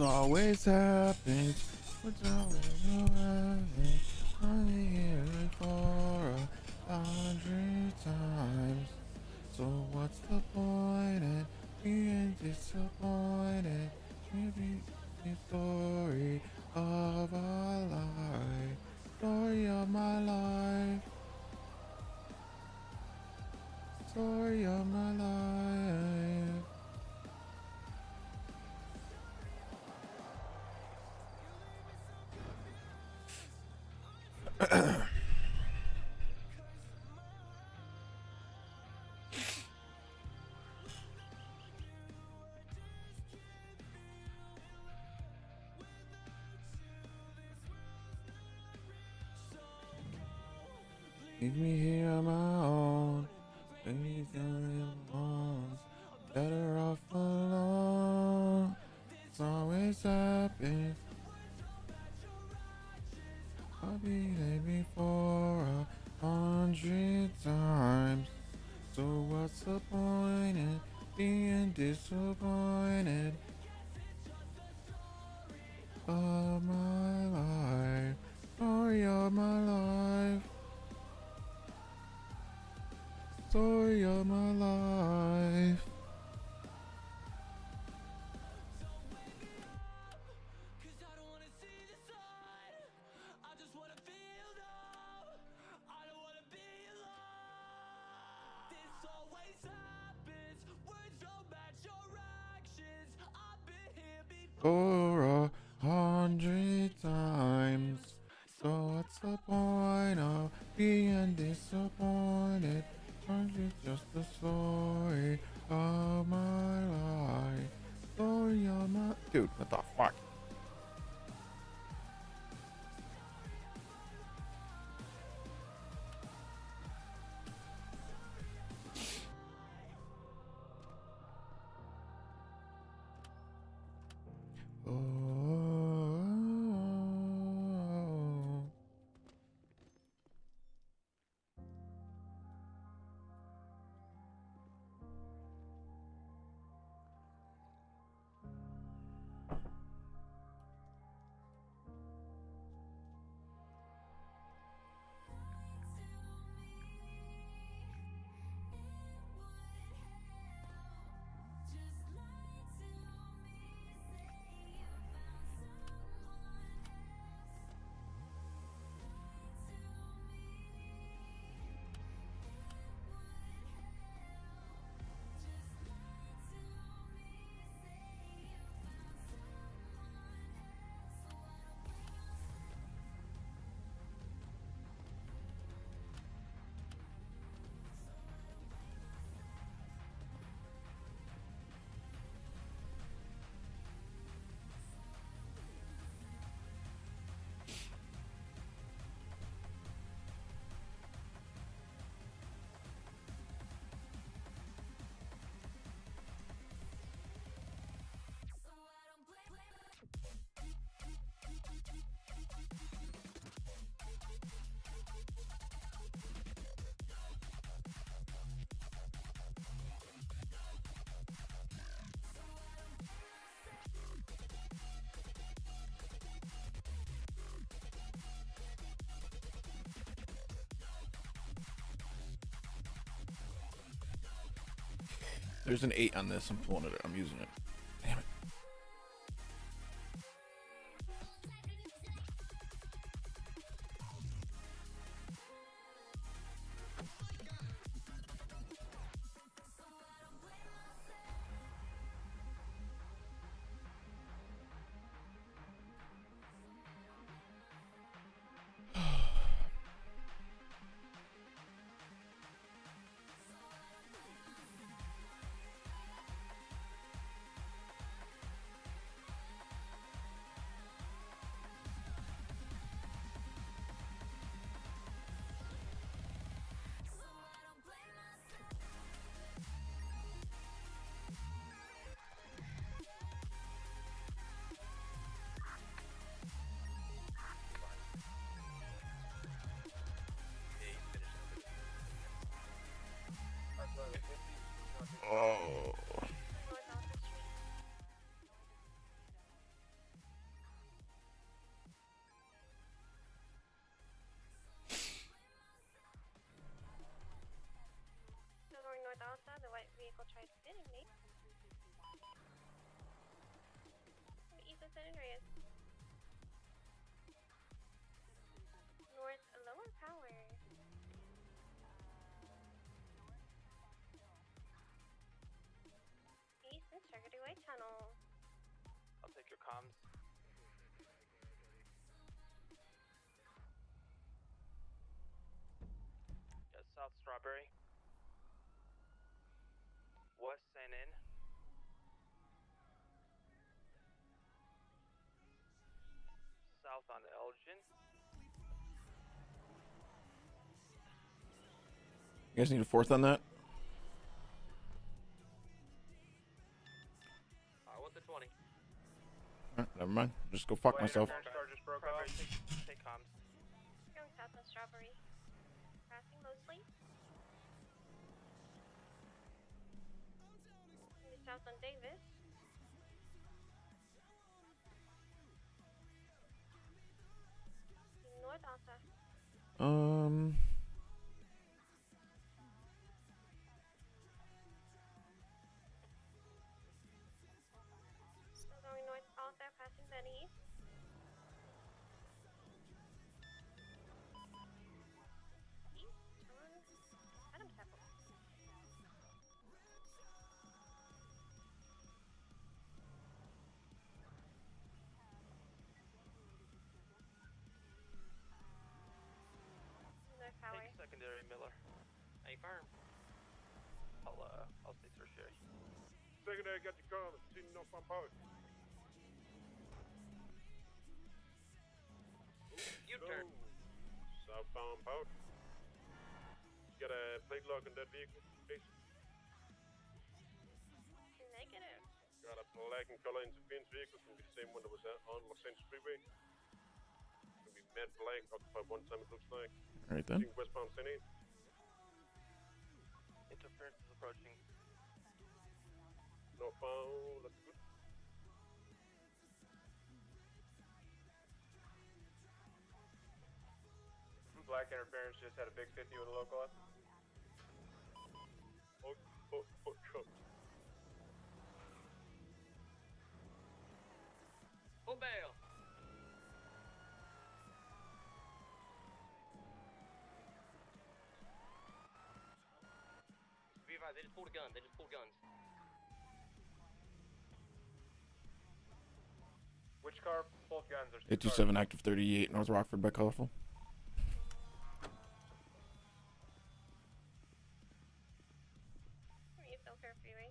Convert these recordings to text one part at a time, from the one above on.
always happens. What's always happens? I'm here for 100 times. So what's the point in being disappointed? Maybe the story of our life. Story of my life. Story of my life. Leave me here on my own. Baby, alone. Better off alone. It's always happens. I'll be there before 100 times. So what's the point in being disappointed of my life? Story of my life. Story of my life. For 100 times. So what's the point of being disappointed? Aren't you just the story of my life? Story of my... Dude, what the fuck? Oh. There's an 8 on this. I'm pulling it. I'm using it. Damn it. comms. Yeah, South Strawberry. West San In. South on Elgin. You guys need a fourth on that? I want the 20. Never mind. Just go fuck myself. Just broke off. Take comms. Going south on Strawberry. Passing mostly. Going south on Davis. North Alta. Still going north Alta, passing Benny. East on Adams Temple. North Highway. Take secondary Miller. Hey, firm. I'll stay tertiary. Secondary, got your car. Sitting northbound power. U-turn. Southbound power. You got a plate lock on that vehicle, please? Negative. Got a black and color interference vehicle. It's going to be the same one that was on Los Angeles Freeway. It's going to be matte black, occupied one time it looks like. All right then. Westbound San In. Interference is approaching. Northbound, that's good. Black interference just had a big 50 with a local up. Oh, God. Full bail. Be advised, they just pulled a gun. Guns. Which car pulled guns? There's 827 active 38 North Rockford by Colorful. Are you still fair freeway?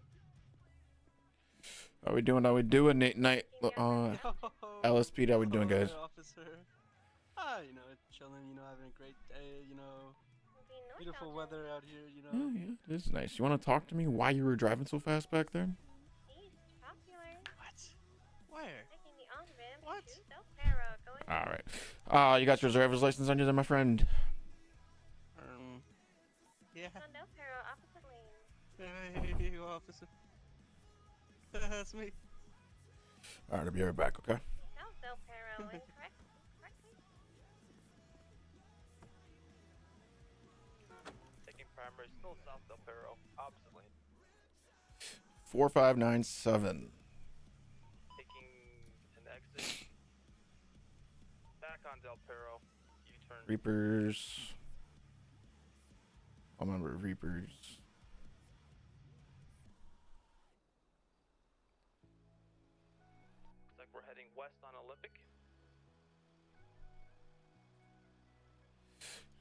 How we doing? Nite, LSP, how we doing, guys? Officer. You know, chilling, you know, having a great day, you know, Being north beautiful Alta. weather out here, you know. Oh, yeah, it is nice. You want to talk to me why you were driving so fast back there? East, popular. What? Where? Taking the on-ramp What? to Del Perro. Going All right. You got your driver's license on you there, my friend? Yeah. on Del Perro, opposite lane. Hey, officer. That's me. All right, I'll be right back, okay? South Del Perro, incorrect? Correctly? Taking primary, still South Del Perro, opposite lane. 4597. Taking an exit. Back on Del Perro. U-turn. Reapers. I'm number of Reapers. Looks like we're heading west on Olympic.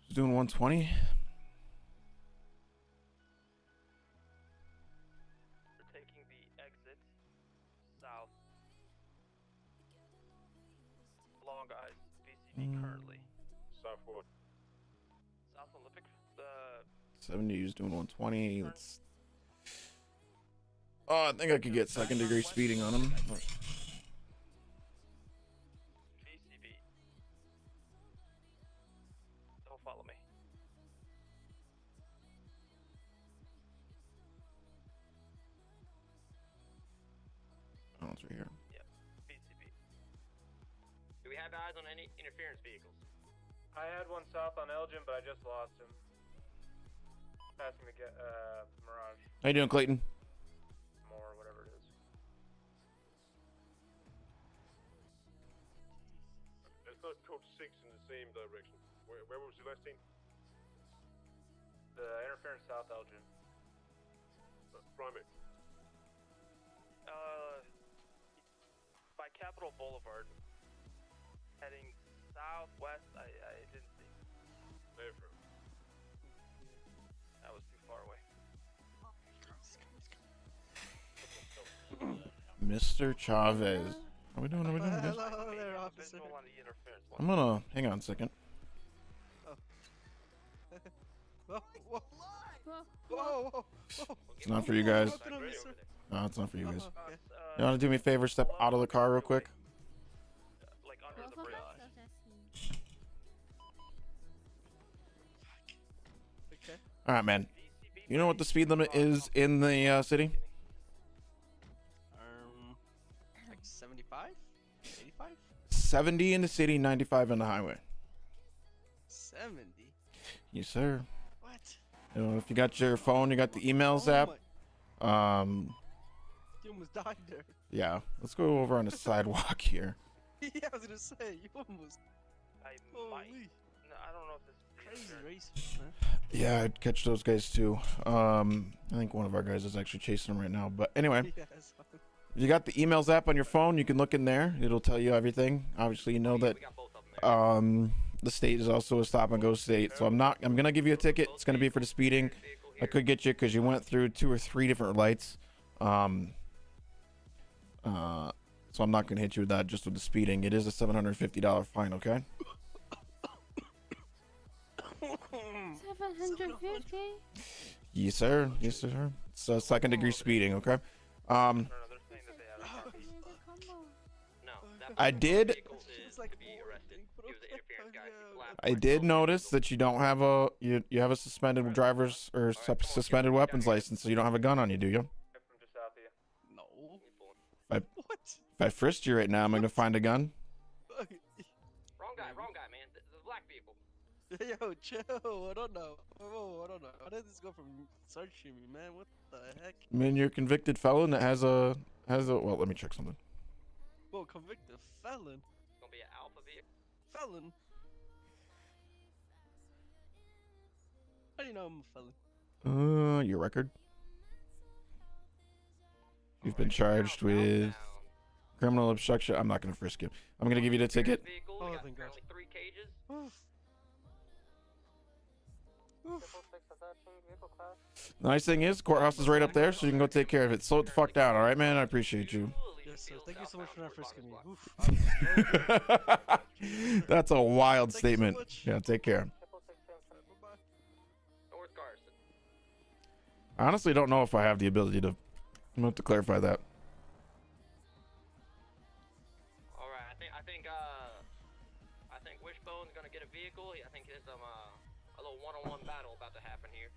Just doing 120. We're taking the exit south. Long guys, VCB currently. Southward. South Olympic. The 70 is doing 120. Let's. Oh, I think I could get second degree speeding on him. VCB. Don't follow me. Oh, it's right here. Yep, VCB. Do we have eyes on any interference vehicles? I had one south on Elgin, but I just lost him. Passing the Mirage. How you doing, Clayton? More, whatever it is. There's not code 6 in the same direction. Where was your last team? The interference south Elgin. Primary. By Cap Capitol Boulevard. Heading southwest. I didn't see. Never. That was too far away. Mr. Chavez. How we doing? How we doing, guys? Hello there, officer. Visual on the interference I'm gonna hang on a second. Whoa, whoa, Whoa. whoa, whoa, whoa. It's not for you guys. Open up, mister. No, it's not for you guys. Oh, okay. You wanna do me a favor? Step out of the car real quick. Like under the Both of bridge. us are testing. Okay. All right, man. You know what the speed limit is in the city? Like 75? 85? 70 in the city, 95 on the highway. 70? Yes, sir. What? You know, if you got your phone, you got the emails app. My, you almost died there. Yeah. Let's go over on the sidewalk here. Yeah, I was gonna say, you almost. I Holy. might. No, I don't know if this is Crazy race, man. Yeah, I'd catch those guys too. I think one of our guys is actually chasing them right now. But anyway, Yes. you got the emails app on your phone. You can look in there. It'll tell you everything. Obviously, you know that We got both of them there. the state is also a stop and go state. So I'm gonna give you a ticket. It's gonna be for the speeding. I could get you because you went through 2 or 3 different lights. So I'm not gonna hit you with that, just with the speeding. It is a $750 fine, okay? 750? Yes, sir. Yes, sir. It's second degree speeding, okay? No, they're saying that they had a copy. No, that I did- vehicle is It's like to be arrested. He was the interference guy. He slapped I my did phone. notice that you don't have you have a suspended driver's or suspended weapons license, so you don't have a gun on you, do you? From just south of you. No. I- What? If I frisked you right now, am I gonna find a gun? Wrong guy, man. The black people. Yo, chill. I don't know. Whoa, I don't know. How did this go from searching me, man? What the heck? I mean, you're a convicted felon that has a well, let me check something. Whoa, convicted felon. It's gonna be an alpha vehicle. Felon? How do you know I'm a felon? Your record. You've been charged with criminal obstruction. I'm not gonna frisk you. I'm gonna give you the ticket. Vehicle. Oh, We got thank God. currently 3 cages. Oof. Oof. Nice thing is, courthouse is right up there, so you can go take care of it. Slow it the fuck down, all right, man? I appreciate you. Yes, sir. Thank you so much for not frisking me. Oof. That's a wild Thank you so statement. much. Yeah, take care. Bye-bye. North Carson. I honestly don't know if I have the ability to. I'm gonna have to clarify that. All right, I think Wishbone's gonna get a vehicle. I think there's a little one-on-one battle about to happen here.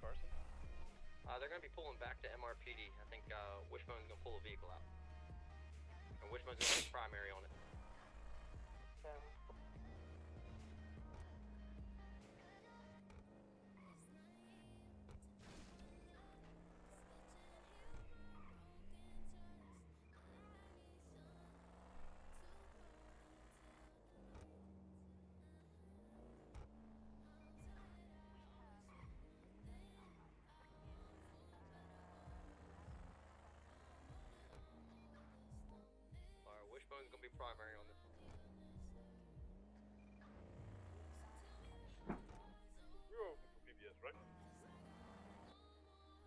Carson? They're gonna be pulling back to MRPD. I think Wishbone's gonna pull a vehicle out, and Wishbone's gonna be primary on it. Alright, Wishbone's gonna be primary on this. You're open for PBS, right?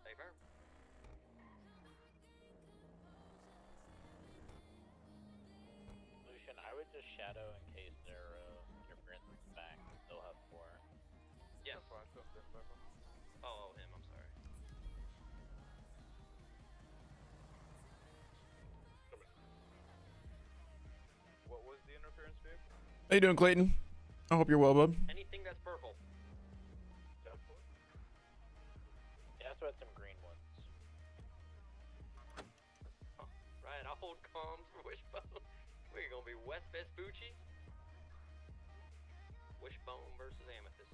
Hey, Vern. Lucian, I would just shadow in case their interference is back. They'll have 4. Yes. Oh, him. I'm sorry. What was the interference vehicle? How you doing, Clayton? I hope you're well, bud. Anything that's purple. Yeah, that's what some green ones. Right, I'll hold comms for Wishbone. We're gonna be West Vespucci. Wishbone versus Amethyst.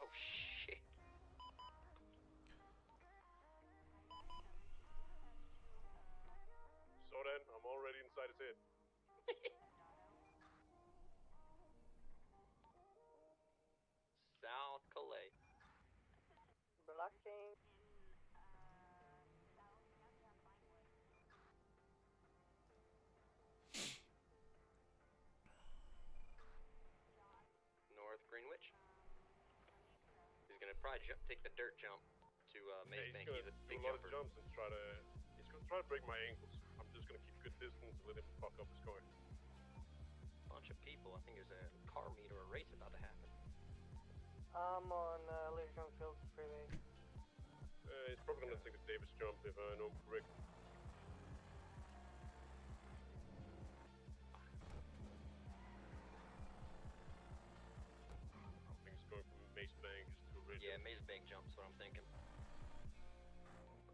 Oh shit. So then, I'm all ready probably take the dirt jump to Maze He's Bank. gonna He's a do big a lot of jumper. jumps and he's gonna try to break my ankles. I'm just gonna keep good distance and let him fuck up his car. Bunch of people. I think there's a car meet or a race about to happen. I'm on Leisure Young Fields freeway. He's probably gonna take the Davis jump if I know correct. I think it's going from Mace Bank to Ridge. Yeah, Maze Bank jumps. What I'm thinking.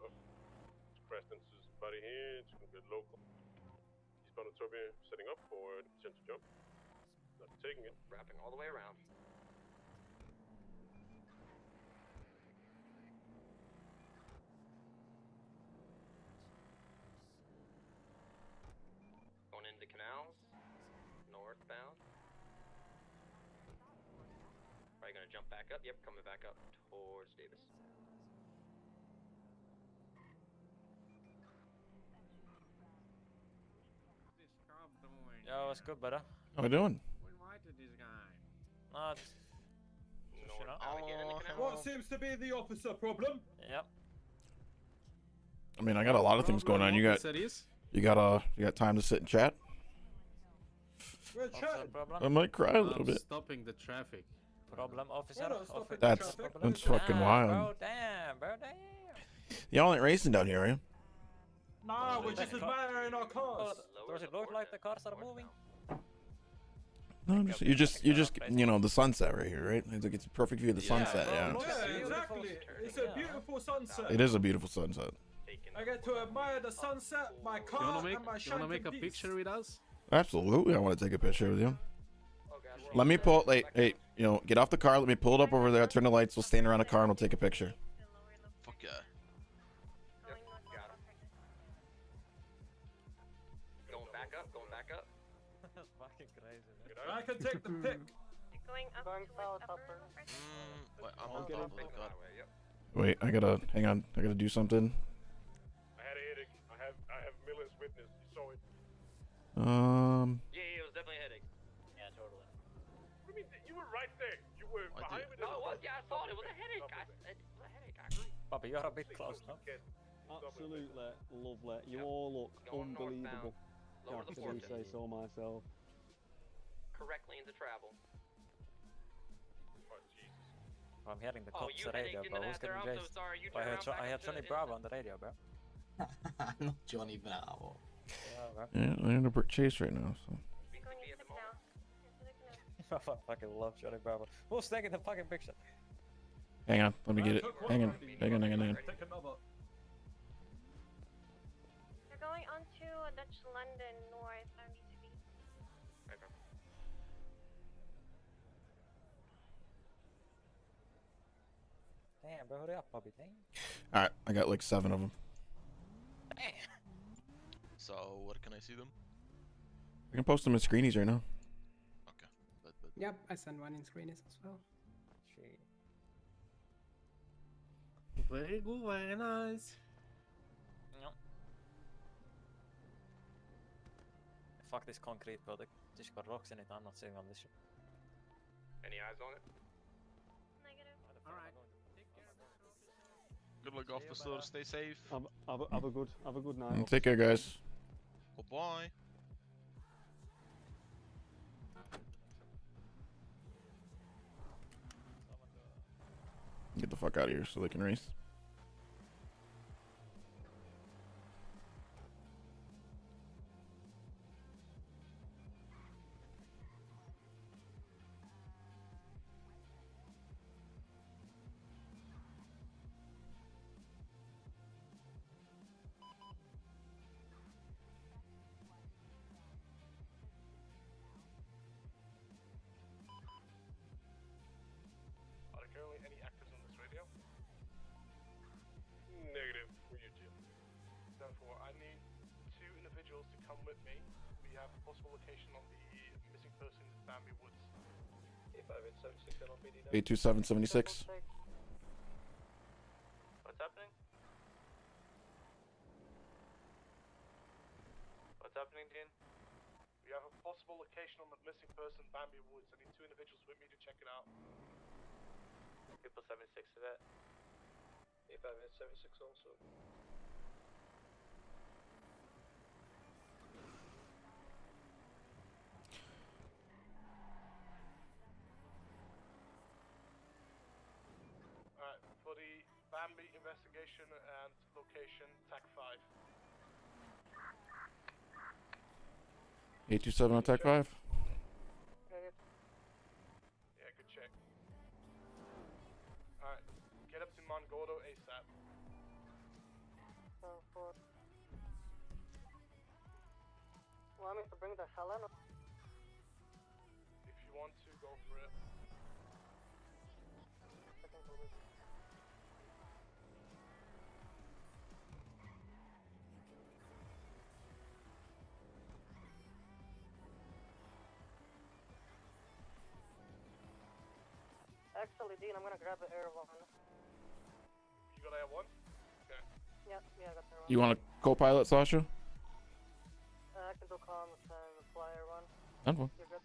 Oh, it's crashed into somebody here. It's gonna be local. He's bound to be setting up for the potential jump. Not taking it. Wrapping all the way around. Going into canals. Northbound. Probably gonna jump back up. Yep, coming back up towards Davis. Yo, what's good, brother? How we doing? We invited this guy. Not. Northbound again in the canal. What seems to be the officer problem? Yep. I mean, I got a lot of things going on. You got time to sit and chat? We're Officer chatting. problem? I might cry a little bit. Stopping the traffic. Problem, officer? We're not stopping the That's traffic. that's fucking Damn, wild. Bro, damn, bro, damn. Y'all ain't racing down here, are you? Nah, we're Look just at the admiring our cars. Does it look like the cars are moving? No, you just the sunset right here, right? It's like it's a perfect view of the sunset. bro, Yeah, look. Yeah, Beautiful exactly. It's a yeah. beautiful sunset. it is a beautiful sunset. I get to admire the sunset, my car, and my shining beast. with us? Absolutely, I want to take a picture with you. Oh, God, we're Let all me set. pull. Back Hey, up. get off the car. Let me pull it up over there. Turn the lights. We'll stand around the car and we'll take a picture. Fuck yeah. Yep, got him. Going back up, going back up. That's fucking crazy, man. I can take the pic. Going up Going towards south, upper. upper. Wait, I'm on Okay. top of the Taking the car. highway, yep. Wait, I gotta hang on. I gotta do something. I had a headache. I have Miller's witness. You saw it. Yeah, it was definitely a headache. Yeah, totally. What do you mean? You were right there. You were I behind did. me. No, it was. Yeah, I saw it. It was a headache. It was a headache. I agree. Bobby, you're a bit close, no? Absolutely lovely. You Yep. all look Going unbelievable. northbound. Lower the If I do forces. say so myself. Correct lanes of travel. Oh, Jesus. I'm hearing the Oh, cops you radio, headache bro. into Who's that there. getting I'm so chased? sorry. You I turn heard, around back I up heard to Johnny the Bravo on the radio, bro. Not Johnny Bravo. Yeah, bro. Yeah, I'm in a chase right now. So We could Going be into at the the moment. canal. I fucking love Johnny Bravo. Who's taking the fucking picture? hang on. Let me get it. Hang on. Hang on. Take another. They're going on to Dutch London North. I need to be. Okay. Damn, bro, hurry up, Bobby. Damn. All right, I got like 7 of them. So, where can I see them? I can post them in screenies right now. Okay. Yep, I sent one in screenies as well. Shit. Very good, very nice. No. Fuck this concrete product. Just got rocks in it. I'm not saying on this shit. Any eyes on it? Negative. Alright. Good luck, officer. Stay safe. Have a good night. Take care, guys. Bye. Get the fuck out of here so they can race. Are there currently any actors on this radio? Negative. We're you, Jim. Therefore, I need 2 individuals to come with me. We have a possible location on the missing person in Bambi Woods. 8576 NLPD. 82776. What's happening? What's happening, Dean? We have a possible location on the missing person, Bambi Woods. I need 2 individuals with me to check it out. People 76 of it. 85 is 76 also. Alright, for the Bambi investigation and location, TAC 5. 827 on Tech 5. Yeah, good check. Alright, get up to Mongodo ASAP. Want me to bring the Helen? If you want to, go for it. Actually, Dean, I'm gonna grab the Air 1. You got Air 1? Okay. Yep, yeah, I got Air 1. You want to co-pilot, Sasha? I can do comms and fly Air 1. That's fine. You're good.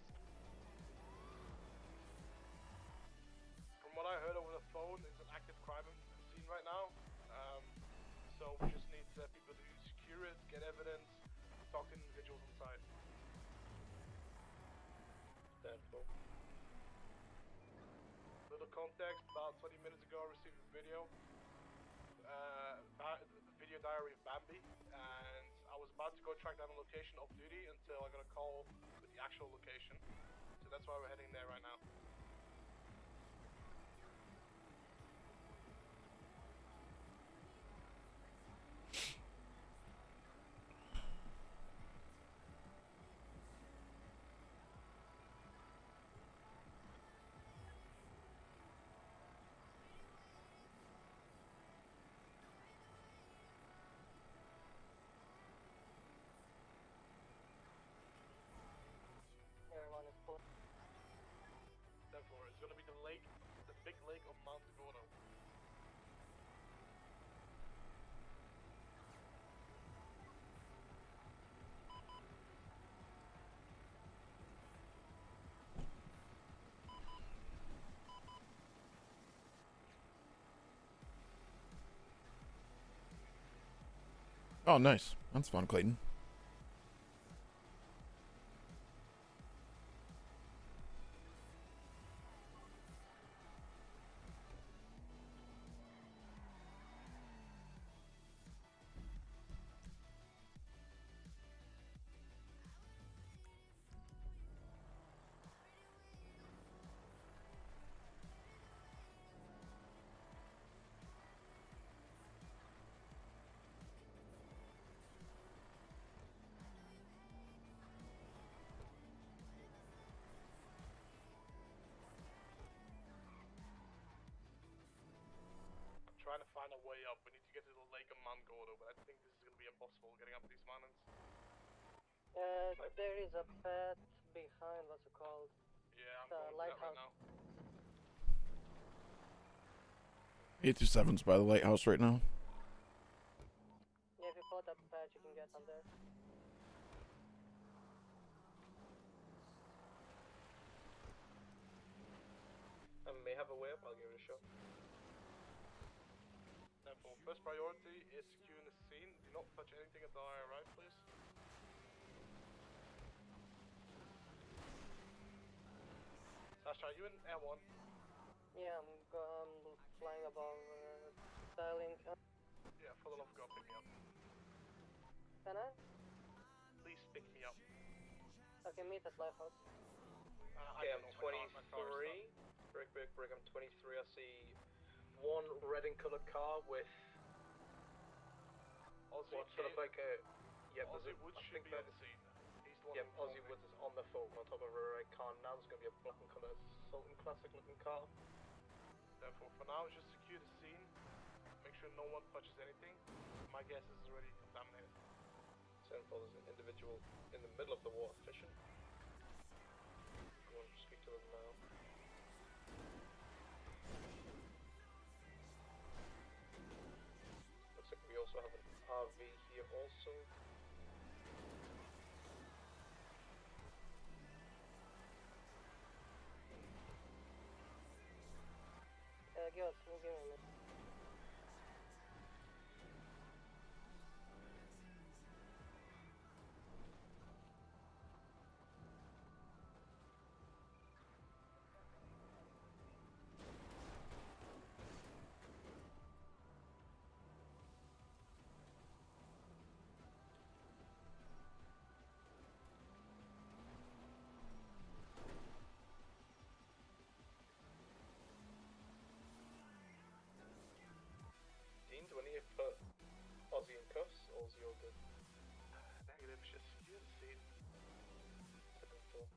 From what I heard over the phone, there's an active crime scene right now. So we just need people to secure it, get evidence, talk to individuals inside. Little context, about 20 minutes ago I received a video. Video diary of Bambi, and I was about to go track down the location off duty until I got a call with the actual location. So that's why we're heading there right now. Air 1 is full. Therefore, it's gonna be the lake, the big lake of Mount Gordo. Oh, nice. That's fun, Clayton. Trying to find a way up. We need to get to the lake of Mount Gordo, but I think this is gonna be impossible getting up these mountains. There is a path behind, what's it called? Yeah, I'm The going to that right lighthouse. now. 827's by the lighthouse right now. Yeah, if you follow that path, you can get on there. I may have a way up, I'll give it a shot. Therefore, first priority is securing the scene. Do not touch anything until I arrive, please. Sasha, are you in Air 1? Yeah, I'm flying above styling. Yeah, full enough, go pick me up. Can I? Please pick me up. Okay, meet at lighthouse. Okay, I'm 23. Break, I'm 23. I see one red and coloured car with Aussie what sort of like a... Yep, Aussie Woods should be on the scene. He's the one Yep, who Aussie Woods is on the phone on top of a red car. Now there's going to be a black and coloured Sultan Classic looking car. Therefore, for now, just secure the scene. Make sure no one touches anything. My guess is it's already contaminated. Central is an individual in the middle of the water fishing. I want to speak to them now. Looks like we also have an RV here also. Yes, can you give me a minute? Dean, do I need to put Ozzy in cuffs, or is he all good? Negative, just you the scene. 7-4.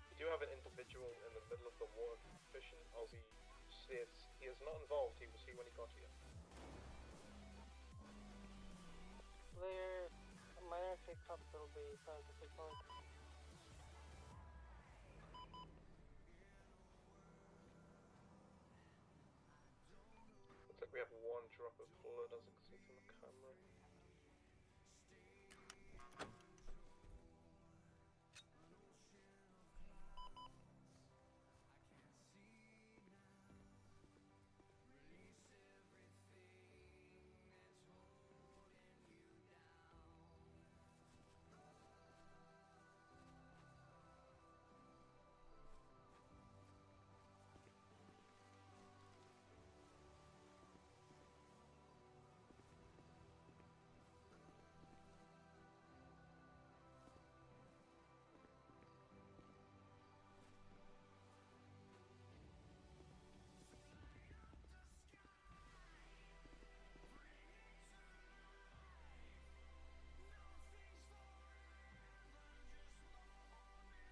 You do have an individual in the middle of the water fishing. Ozzy states he is not involved. He was here when he got here. Where minor kick up will be 76 points. Looks like we have one drop of blood as I can see from the camera.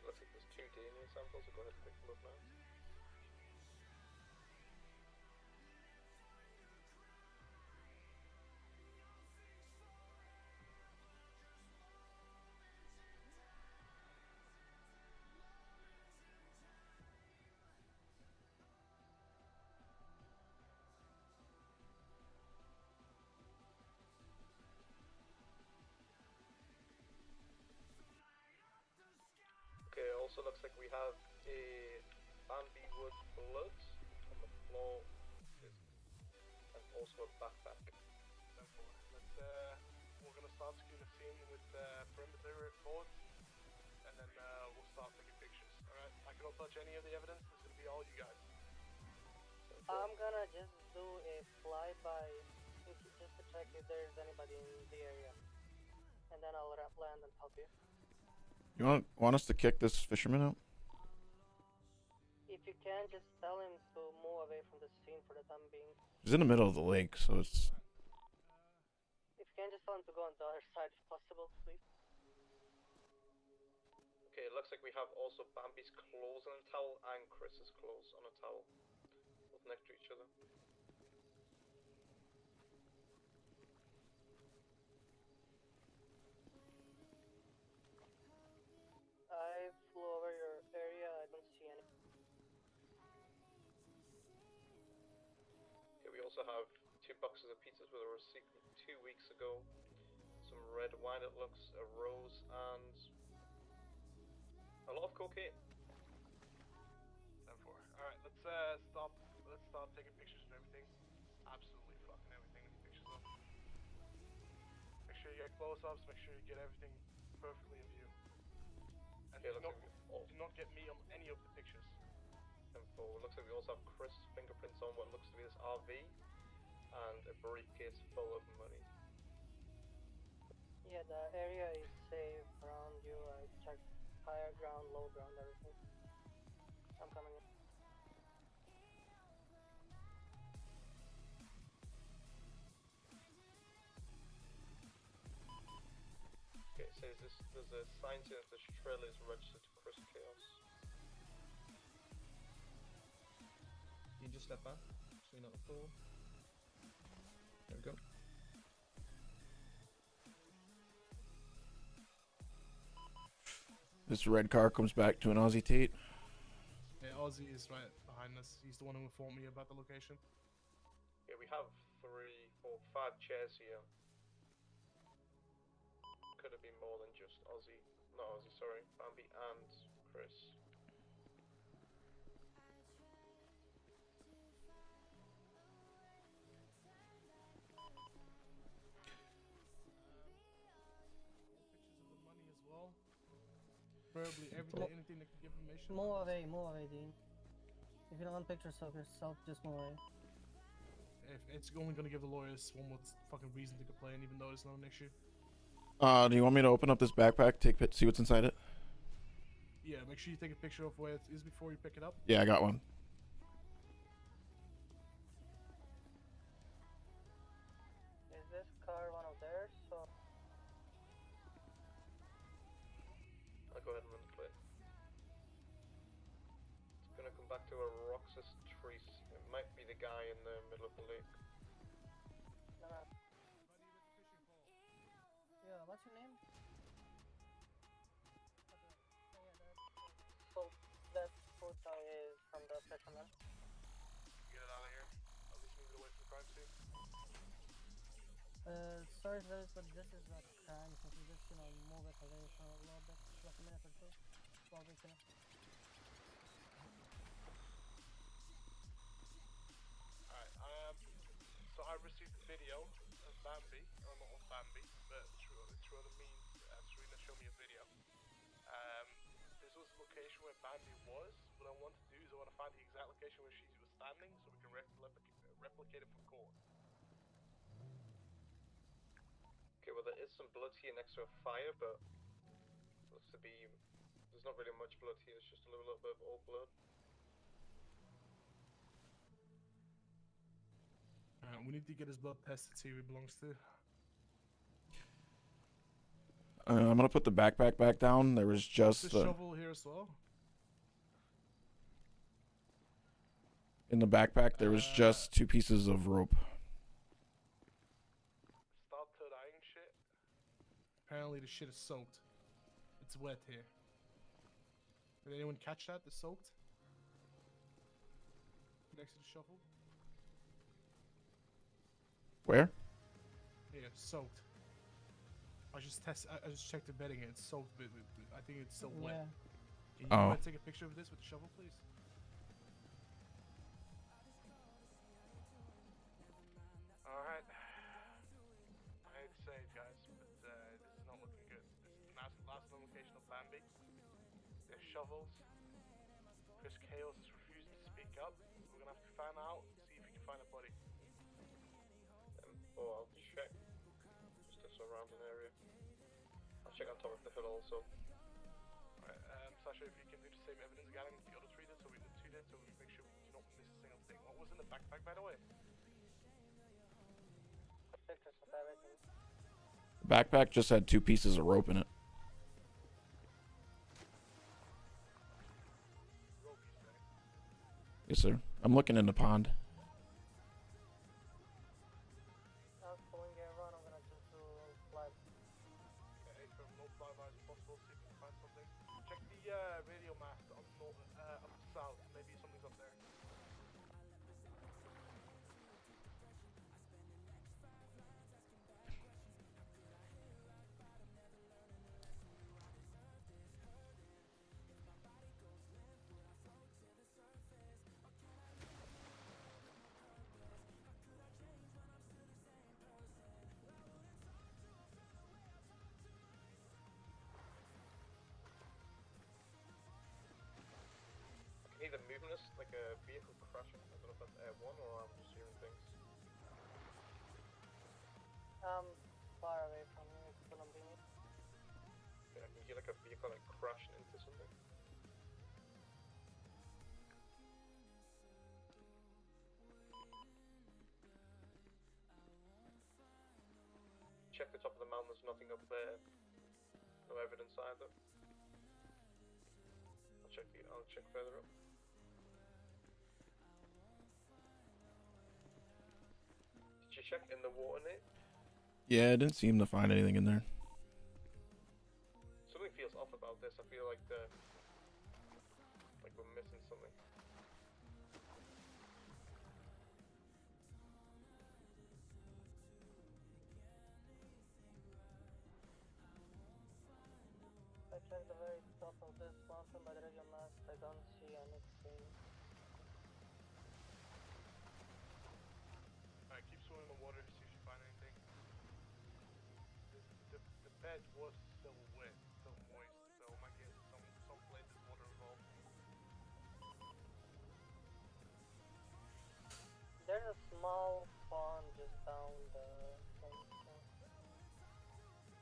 Looks like there's 2 DNA samples, so go ahead and pick them up now. Okay, also looks like we have a Bambi wood blood on the floor, and also a backpack. Let's we're gonna start securing the scene with perimeter reports, and then we'll start taking pictures. All right. I cannot touch any of the evidence. It's gonna be all you guys. I'm gonna just do a flyby just to check if there's anybody in the area, and then I'll land and help you. You want us to kick this fisherman out? If you can, just tell him to move away from the scene for the time being. He's in the middle of the lake, so it's... If you can, just tell him to go on the other side if possible, please. Okay, it looks like we have also Bambi's clothes on a towel and Chris's clothes on a towel, both next to each other. I flew over your area, I don't see any. Okay, we also have 2 boxes of pizzas with a receipt from 2 weeks ago, some red wine it looks, a rose, and a lot of cocaine. 10-4. All right, let's stop. Let's start taking pictures of everything. Absolutely fucking everything. Any pictures of. Make sure you get close-ups. Make sure you get everything perfectly in view. And Okay, do not get me on any of the pictures. 10-4. Looks like we also have Chris fingerprints on what looks to be this RV, and a briefcase full of money. Yeah, the area is safe around you. I checked higher ground, low ground, everything. I'm coming in. Okay, so there's a sign saying that this trailer is registered to Chris Chaos. You just step back, so you're not the floor. There we go. This red car comes back to an Aussie Tate. Yeah, Ozzy is right behind us. He's the one who informed me about the location. Yeah, we have 3, 4, 5 chairs here. Could have been more than just Ozzy. Not Ozzy, sorry. Bambi and Chris. Preferably everything, anything that can give information. Move away, Dean. If you don't want pictures of yourself, just move away. If it's only gonna give the lawyers one more fucking reason to complain, even though it's not an issue. Do you want me to open up this backpack, see what's inside it? Yeah, make sure you take a picture of where it is before you pick it up. Yeah, I got one. Is this car one of theirs? So I'll go ahead and run the plate. It's gonna come back to a Roxas Trees. It might be the guy in the middle of the lake. yeah, what's your name? So that food is from the fisherman. Get it out of here. At least move it away from the crime scene. Sorry, sir, but this is not crime. So we just move it away for a little bit, like a minute or two, while we can. Alright, so I received a video of Bambi, or not of Bambi, but through other means. Serena showed me a video. This was the location where Bambi was. What I want to do is I want to find the exact location where she was standing, so we can replicate it for court. Okay, well there is some blood here next to a fire, but looks to be there's not really much blood here. It's just a little bit of old blood. We need to get his blood tested, see who he belongs to. I'm gonna put the backpack back down. There was just the shovel here as well. In the backpack, there was just 2 pieces of rope. Stop dyeing shit. Apparently the shit is soaked. It's wet here. Did anyone catch that? The soaked? Next to the shovel? Where? Yeah, soaked. I just checked the bedding. It's soaked, but I think it's still wet. Can you take a picture of this with the shovel, please? All right. I hate to say it, guys, but this is not looking good. This is the last location of Bambi. There's shovels. Chris Chaos is refusing to speak up. We're gonna have to find out, see if we can find a body. I'll check just the surrounding area. I'll check on top of the hill also. Alright, Sasha, if you can do the same evidence gathering with the other 3 did, so we did 2 did, so we make sure we do not miss a single thing. What was in the backpack, by the way? Pictures of everything. The backpack just had 2 pieces of rope in it. Rope, you say? Yes, sir. I'm looking in the pond. Radio mast up south. Maybe something's up there. Either moving us like a vehicle crashing. I don't know if that's airborne or I'm just hearing things. Far away from me, it's gonna be me. Yeah, I can hear like a vehicle like crashing into something. Check the top of the mountain, there's nothing up there. No evidence either. I'll check further up. Did you check in the water, Nate? Yeah, I didn't seem to find anything in there. Something feels off about this. I feel like we're missing something. I checked the very top of this mountain by the radio mast. I don't see anything. Alright, keep swimming in the water to see if you find anything. The bed was still wet, still moist, so I might get some small pond just down the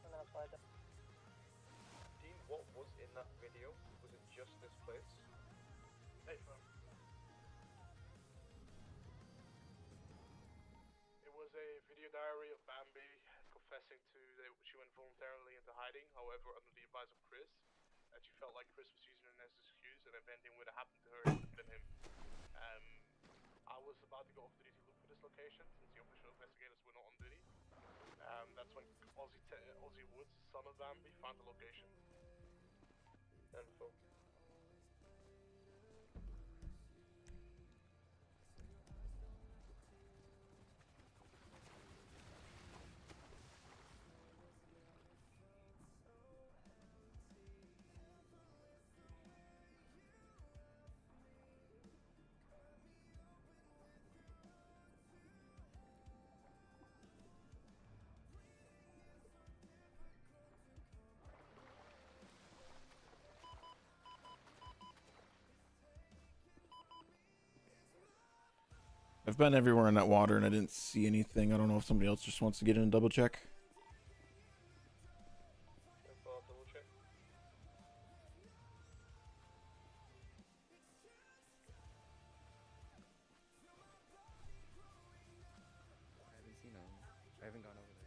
and that's why the Dean, what was in that video? Was it just this place? Hey, fam. It was a video diary of Bambi confessing to that she went voluntarily into hiding, however, under the advice of Chris, that she felt like Chris was using it as an excuse, and if anything would have happened to her, it would have been him. I was about to go off duty to look for this location, since the official investigators were not on duty. That's when Ozzy Woods, son of Bambi, found the location. And for I've been everywhere in that water and I didn't see anything. I don't know if somebody else just wants to get in and double check. double check. I haven't seen them. I haven't gone over there.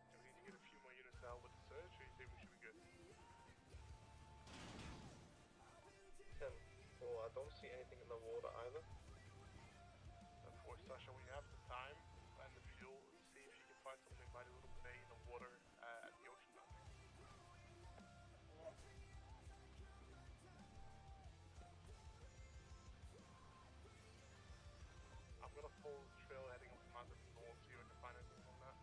Do we need to get a few more units out with the search, or you think we should be good? 10. Well, I don't see anything in the water either. For Sasha, when you have the time and the fuel, see if you can find something by the little bay in the water at the ocean mouth. I'm gonna follow the trail heading up the mountain to the north, see if I can find anything on that.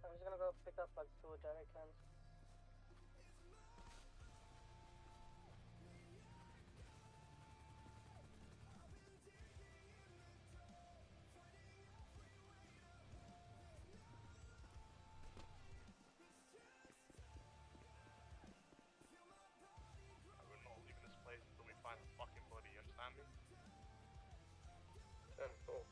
I'm just gonna go pick up like 2 jerry cans. We're not leaving this place until we find a fucking body, you understand me? 10, 4.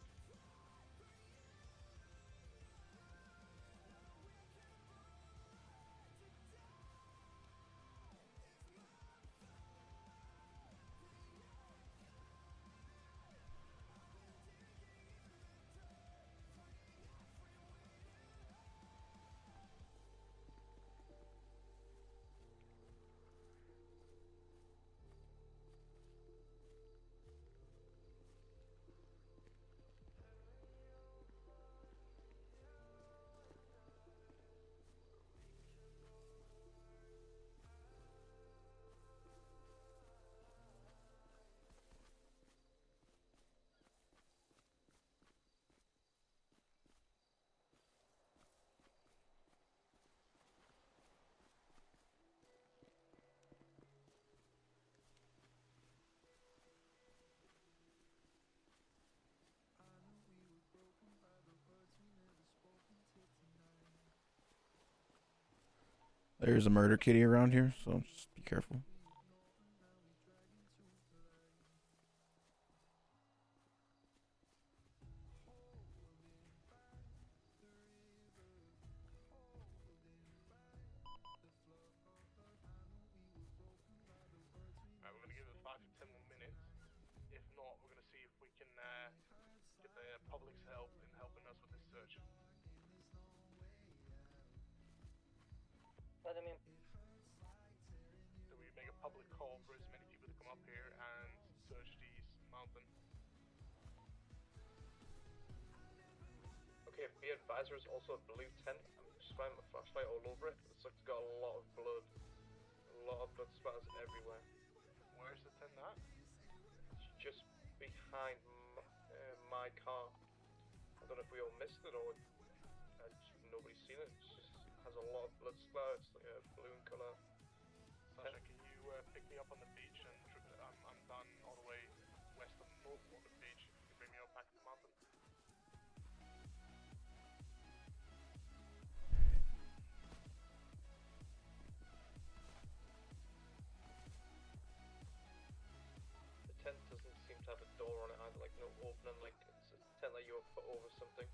There's a murder kitty around here, so just be careful. Alright, we're gonna give it 5 to 10 more minutes. If not, we're gonna see if we can get the public Okay, be advised, there's also a blue tent. I'm just finding my flashlight all over it. It's like it's got a lot of blood. A lot of blood spatters everywhere. Where's the tent at? It's just behind my car. I don't know if we all missed it or nobody's seen it. It just has a lot of blood splatter. It's like a blue in colour. Sasha, can you pick me up on the beach? And I'm done all the way west of north of the beach. You can bring me up back to the mountain. The tent doesn't seem to have a door on it either, like no opening, like it's a tent that you would put over something.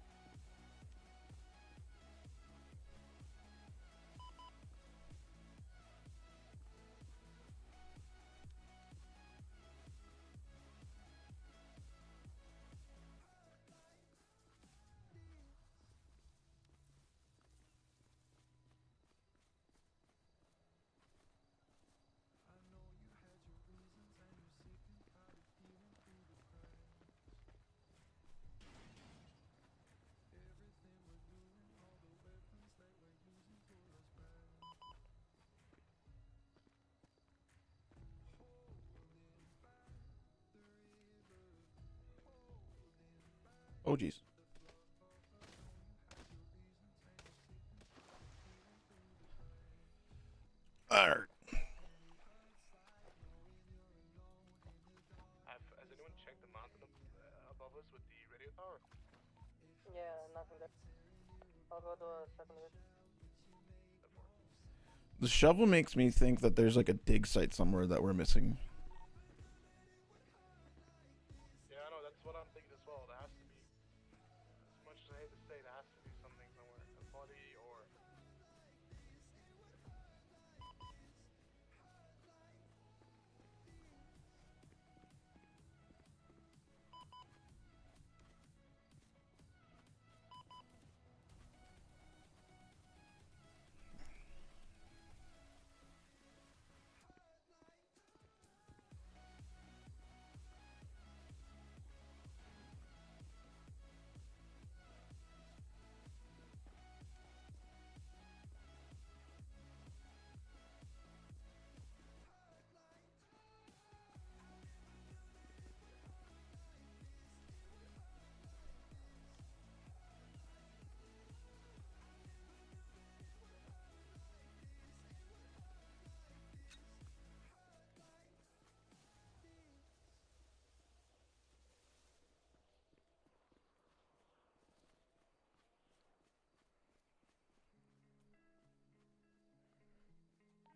Oh, jeez. Alright. Has anyone checked the mountain above us with the radio tower? Yeah, nothing there. I'll go to a second vision. The shovel makes me think that there's like a dig site somewhere that we're missing. Yeah, I know, that's what I'm thinking as well. There has to be, as much as I hate to say, there has to be something somewhere. A body or...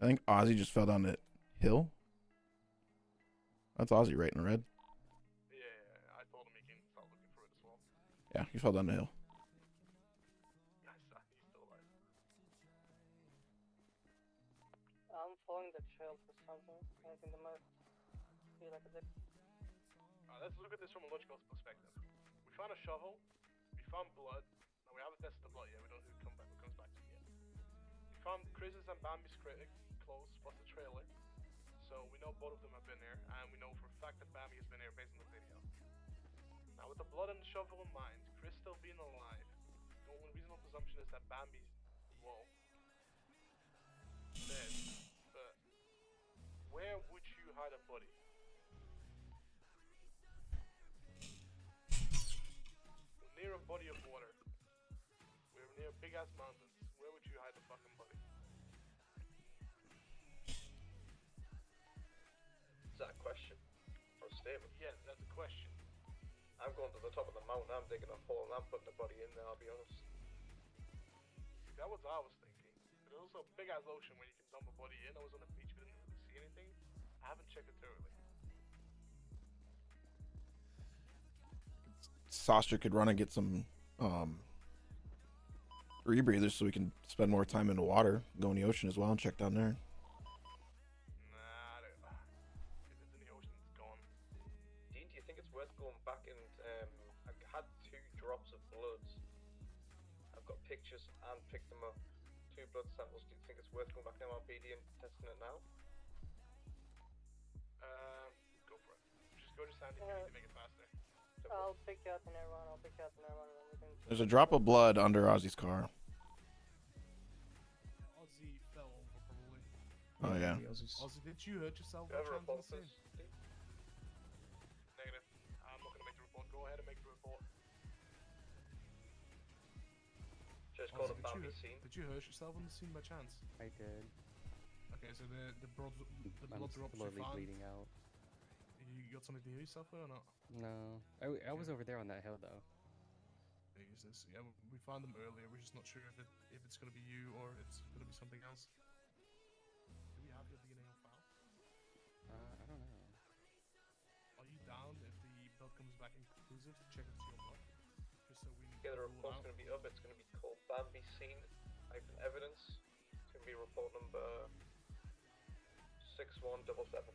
I think Ozzy just fell down the hill. That's Ozzy right in red. Yeah, I told him he can start looking for it as well. Yeah, he fell down the hill. Nice, he's still alive. I'm following the trail for something. I think there might be like a dig. Let's look at this from a logical perspective. We found a shovel, we found blood. Now we haven't tested the blood yet, we don't know who comes back to it yet. We found Chris's and Bambi's clothes plus the trailer. So we know both of them have been there, and we know for a fact that Bambi has been there based on the video. Now with the blood and the shovel in mind, Chris still being alive, the only reasonable presumption is that Bambi's, well, dead. But where would you hide a body? We're near a body of water. We're near big ass mountains. Where would you hide the fucking body? Is that a question? Or a statement? Yeah, that's a question. I'm going to the top of the mountain, I'm digging a hole and I'm putting the body in there, I'll be honest. See, that was what I was thinking. There's also a big ass ocean where you can dump a body in. I was on the beach, we didn't really see anything. I haven't checked it thoroughly. Soster could run and get some rebreathers so we can spend more time in the water, go in the ocean as well and check down there. Nah, if it's in the ocean, it's gone. Dean, do you think it's worth going back and I had 2 drops of blood. I've got pictures and picked them up. 2 blood samples. Do you think it's worth going back to MRPD and testing it now? Go for it. Just go to Sandy if you need to make it faster. I'll pick you up in everyone. I'll pick you up in everyone. And we can... There's a drop of blood under Ozzy's car. Ozzy fell over probably. Oh yeah. Ozzy, did you hurt yourself? Do you have a report, Negative. I'm not gonna make the report. Go ahead and make the report. Just call Ozzy, a Bambi scene. did you hurt yourself on the scene by chance? I did. Okay, so the blood I'm drops you slowly found. bleeding out. You got something to heal yourself with or not? No, I was over there on that hill though. Big is this? Yeah, we found them earlier. We're just not sure if it's gonna be you or it's gonna be something else. Do we have your DNA on file? I don't know. Are you down if the blood comes back inconclusive to check it's your blood? Just so we Yeah, the rule it report's out. going to be up. It's going to be called Bambi Scene hyphen evidence. It's going to be report number 6177.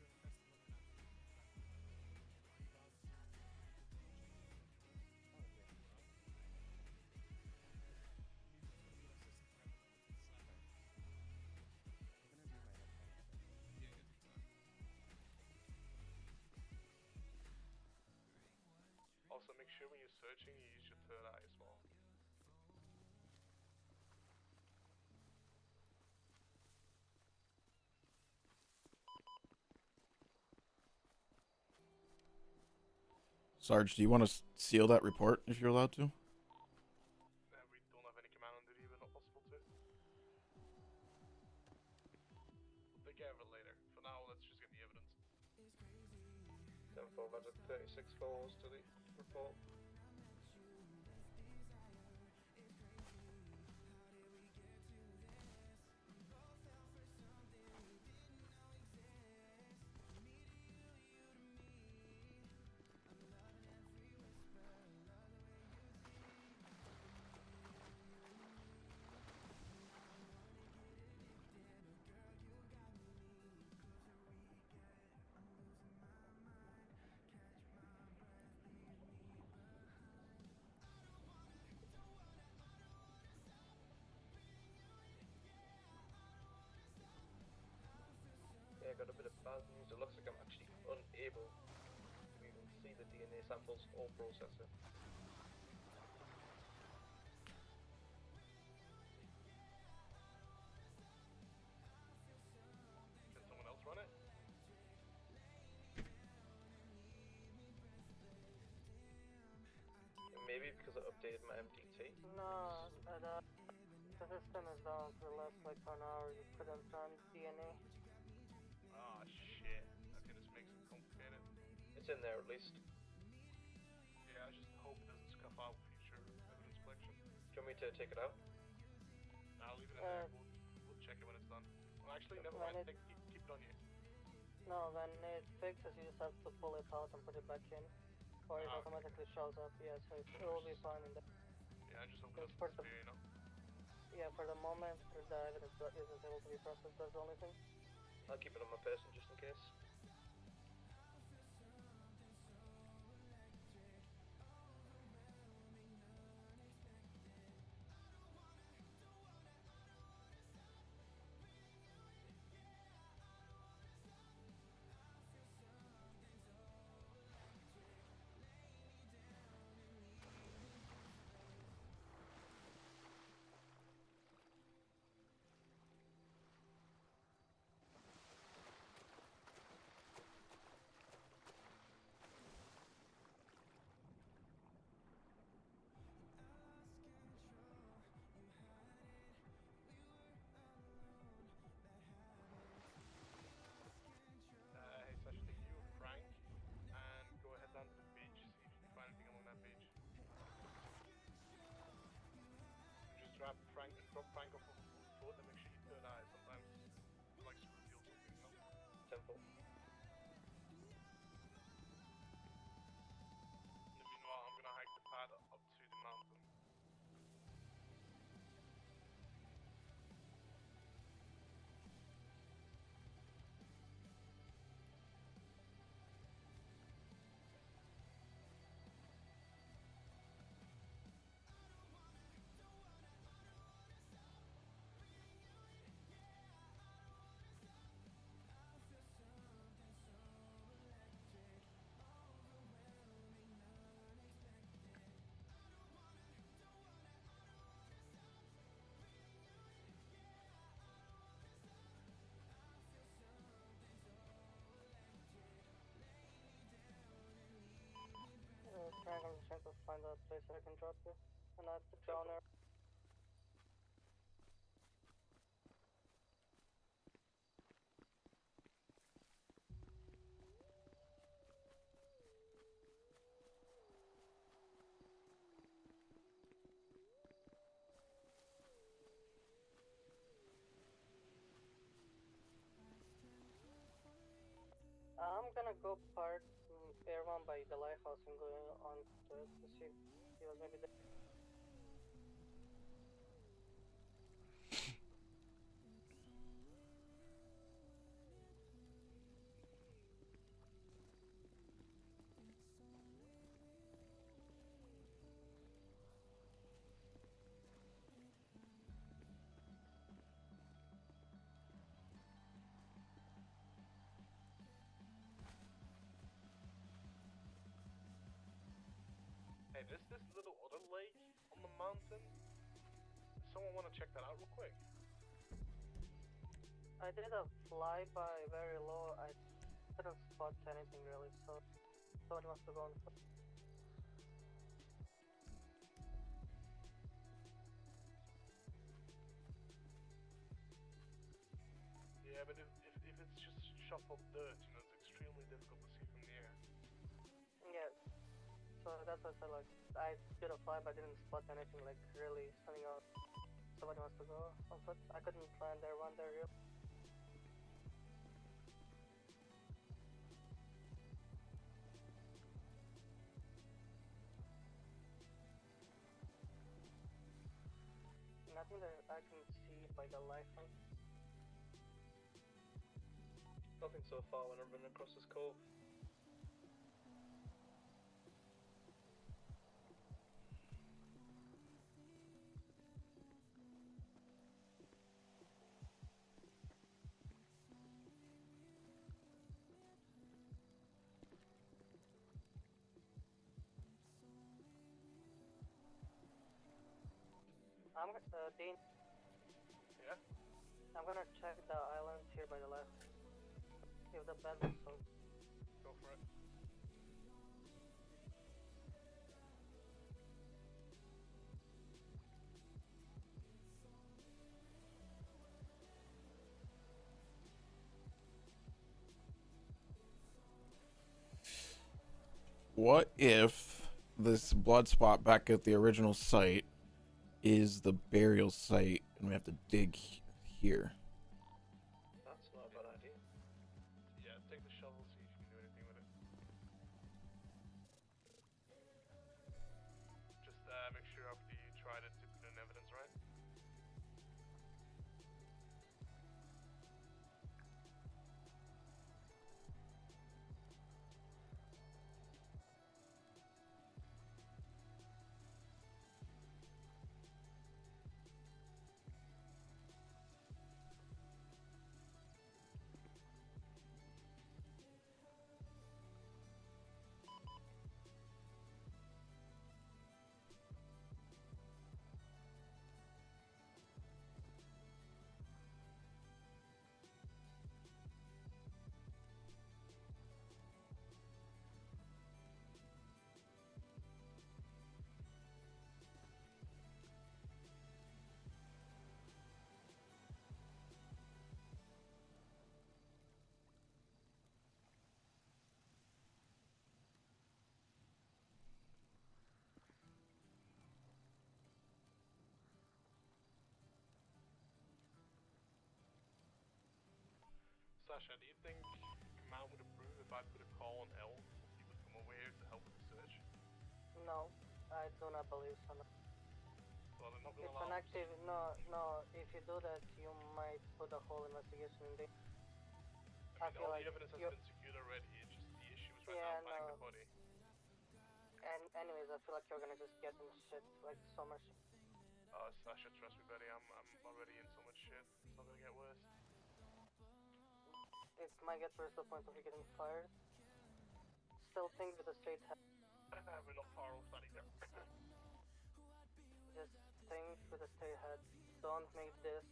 Also, make sure when you're searching, you use your third eye as well. Sarge, do you want to seal that report if you're allowed to? We don't have any command on duty, but not possible to. We'll take care of it later. For now, let's just get the evidence. 10-4, that's 36 calls to the report. Yeah, I got a bit of bad news. It looks like I'm actually unable to even see the DNA samples or process it. Can someone else run it? Maybe because I updated my MDT. No, the system is down for the last like an hour. You couldn't run DNA. Ah, shit. Okay, this makes it complicated. It's in there at least. Yeah, I just hope it doesn't scuff out future evidence collection. Do you want me to take it out? I'll leave it in there. We'll check it when it's done. Well, actually, never mind. Keep it on you. No, when it fixes, you just have to pull it out and put it back in. Or it automatically shows up, yeah, so it will be fine in there. Yeah, I just hope it doesn't disappear, you know? Yeah, for the moment, the evidence isn't able to be processed, that's the only thing. I'll keep it on my person just in case. Hey, Sasha, take you, Frank, and go ahead down to the beach, see if you can find anything along that beach. Just drop Frank off of the foot and make sure you third eye. Sometimes it likes to reveal something, you know? Temple. In the meanwhile, I'm gonna hike the pad up to the mountain. find a place that I can drop you. And that's the down there. I'm gonna go park airone by the lighthouse and go on to it to see if he was maybe there. Hey, there's this little other lake on the mountain. Someone want to check that out real quick? I did a flyby very low. I didn't spot anything really, so somebody must have gone for. Yeah, but if it's just shuffled dirt, you know, it's extremely difficult to see from the air. Yeah. So that's what I said, like, I did a flyby, didn't spot anything like really standing out. Somebody must have go on foot. I couldn't land there, run there really. Nothing that I can see by the lighthouse. Nothing so far when I'm running across this cove. Dean. Yeah? I'm gonna check the islands here by the left. See if the bend is so. Go for it. What if this blood spot back at the original site is the burial site and we have to dig here? That's not a bad idea. Yeah, take the shovel, see if you can do anything with it. Just make sure after you tried it to put in evidence, right? Sasha, do you think Command would approve if I put a call on L so he would come over here to help with the search? No, I do not believe so. Well, they're not gonna It's allow an active. No. If you do that, you might put a whole investigation in there. I feel all like the evidence has been secured already. It's just the issue is right yeah, now finding no. the body. And anyways, I feel like you're gonna just get in shit like so much. Sasha, trust me, buddy. I'm already in so much shit. It's not gonna get worse. It might get worse to the point of you getting fired. Still think with a straight head. We're not far off that either. Just think with a straight head. Don't make this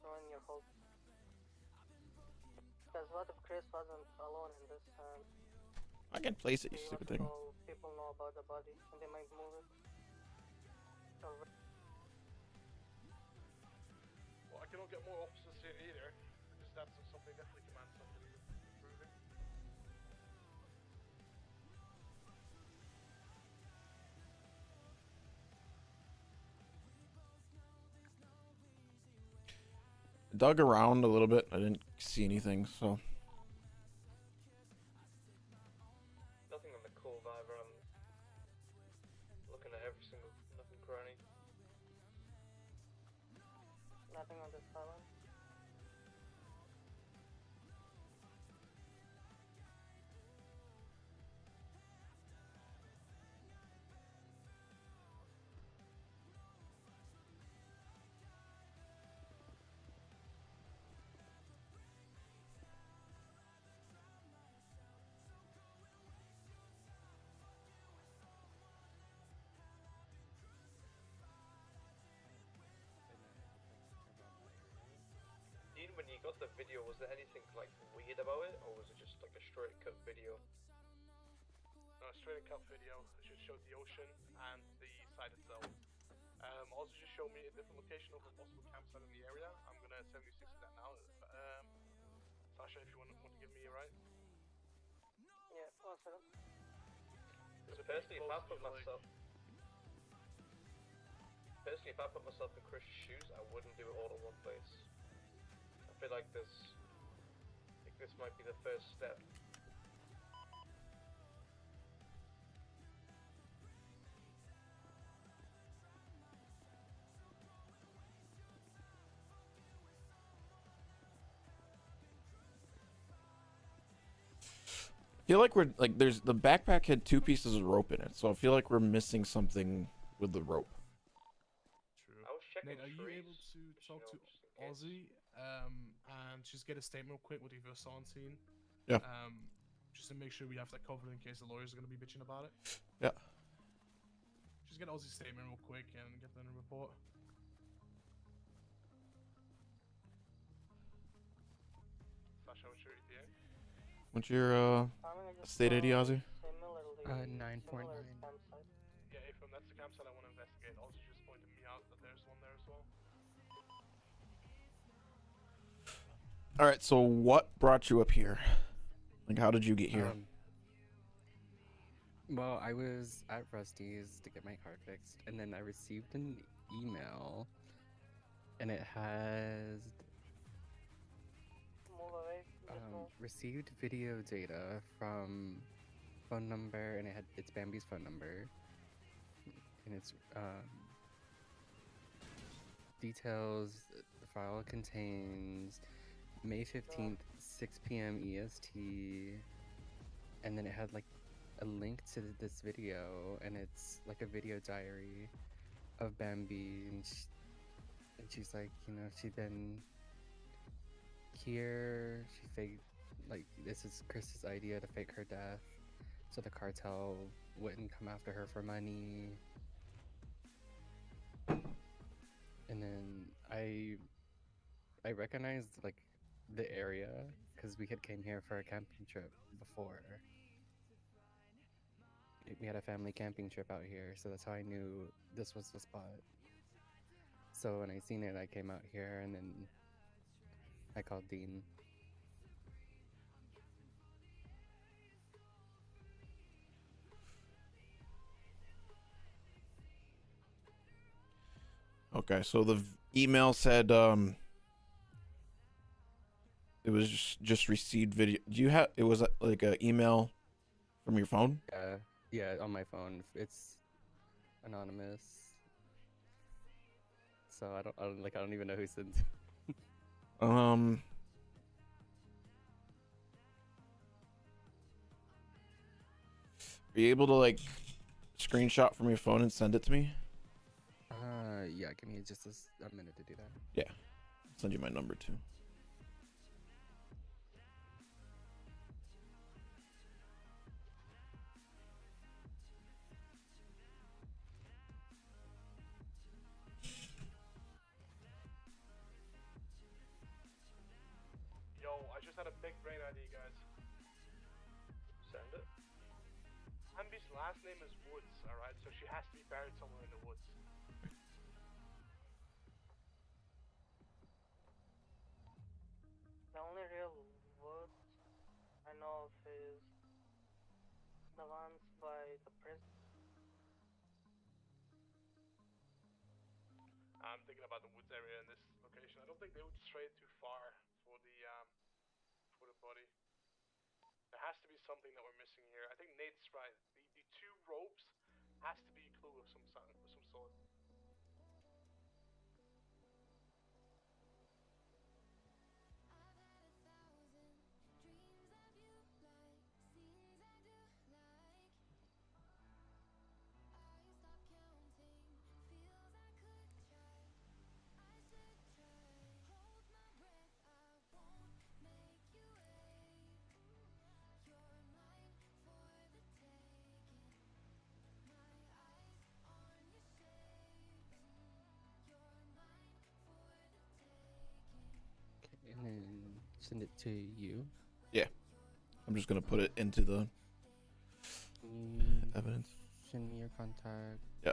ruin your whole. Because what if Chris wasn't alone in this? I can place it, you See stupid what thing. all people know about the body, and they might move it. Well, I cannot get more officers here either, because that's something definitely commands something improving. Dug around a little bit. I didn't see anything, so. Nothing on the cove either. I'm looking at every single nook and cranny. Nothing on this island. Dean, when you got the video, was there anything like weird about it, or was it just like a straight cut video? No, straight cut video. It just showed the ocean and the site itself. Also just showed me a different location of a possible campsite in the area. I'm gonna 76 that now. Sasha, if you want to give me a right. Yeah, 1 second. Because personally, if I put myself in Chris's shoes, I wouldn't do it all in one place. I feel like this might be the first step. I feel like we're like there's the backpack had 2 pieces of rope in it, so I feel like we're missing something with the rope. True. I was checking Nate, are you able to talk to Aussie and just get a statement real quick what you saw on scene? Yeah. Just to make sure we have that covered in case the lawyers are going to be bitching about it. Yeah. Just get Aussie's statement real quick and get them to report. Sasha, what's your ETA? What's your state ID, Ozzy? 9.9. Yeah, Ephraim, that's the campsite I want to investigate. Also just pointed me out that there's one there as well. All right, so what brought you up here? Like, how did you get here? Well, I was at Rusty's to get my car fixed, and then I received an email, and it has received video data from phone number, and it's Bambi's phone number, and it's details. The file contains May 15th, 6 p.m. EST, and then it had like a link to this video, and it's like a video diary of Bambi, and she's like, you know, she'd been here, she faked, like, this is Chris's idea to fake her death so the cartel wouldn't come after her for money. And then I recognized like the area because we had came here for a camping trip before. We had a family camping trip out here, so that's how I knew this was the spot. So when I seen it, I came out here, and then I called Dean. Okay, so the email said it was just received video. Do you have it was like an email from your phone? Yeah, on my phone. It's anonymous. So I don't even know who sent it. Are you able to like screenshot from your phone and send it to me? Yeah, give me just a minute to do that. Yeah. I'll send you my number too. Yo, I just had a big brain idea, guys. Send it. last name is Woods, alright? So she has to be buried somewhere in the woods. The only real woods I know of is the ones by the prison. I'm thinking about the woods area in this location. I don't think they would stray too far for the body. There has to be something that we're missing here. I think Nate's right. The two ropes has to be a clue of some sort. And then send it to you. Yeah. I'm just gonna put it into the evidence. Send me your contact. Yeah.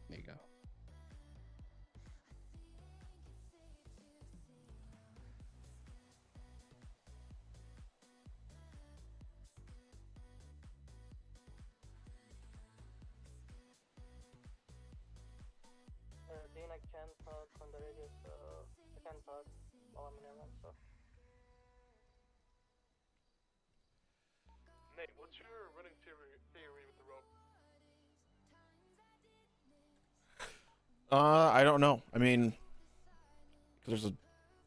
There you go. Dean, I can talk on the radio, so I can talk while I'm in airline, so. Nate, what's your running theory with the rope? I don't know. I mean, there's a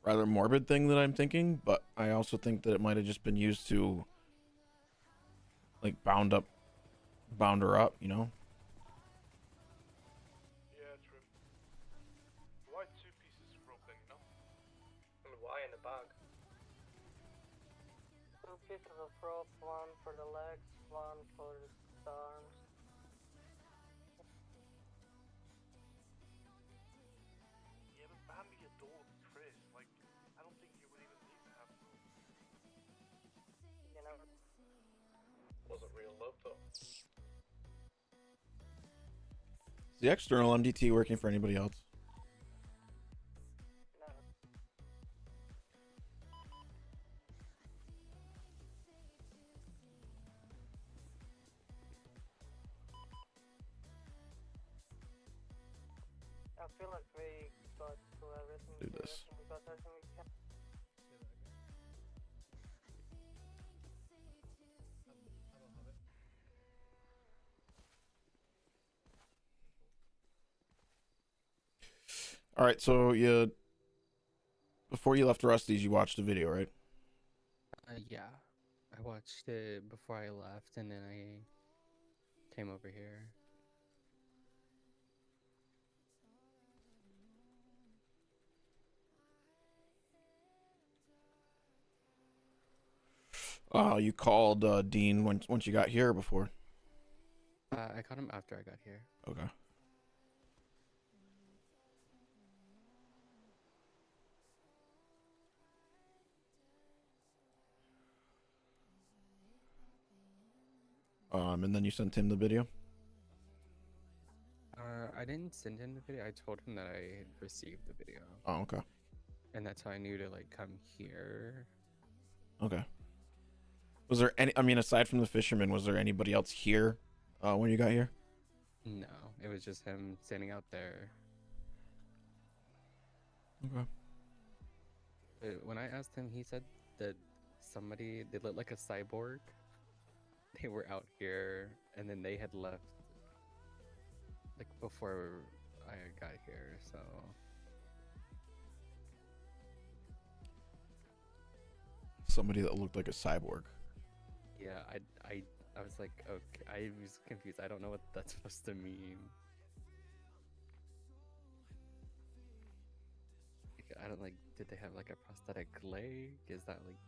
rather morbid thing that I'm thinking, but I also think that it might have just been used to, like, bound her up, you know? Yeah, true. Why two pieces of rope then, you know? And why in the bag? Two pieces of rope, one for the legs, one for the arms. Yeah, but Bambi adored Chris. Like, I don't think you would even need to have rope. You know? Wasn't real love though. Is the external MDT working for anybody else? No. I feel like we got to everything. Do this. We got everything we can. I don't have it. All right, so before you left Rusty's, you watched the video, right? Yeah. I watched it before I left, and then I came over here. You called Dean once you got here before? I caught him after I got here. Okay. And then you sent him the video? I didn't send him the video. I told him that I had received the video. Oh, okay. And that's how I knew to, like, come here. Okay. Was there any, I mean, aside from the fisherman, was there anybody else here when you got here? No, it was just him standing out there. Okay. When I asked him, he said that they looked like a cyborg. They were out here, and then they had left, like, before I got here, so... Somebody that looked like a cyborg. Yeah, I was like, okay, I was confused. I don't know what that's supposed to mean. Like, I don't, like, did they have, like, a prosthetic leg? Is that, like,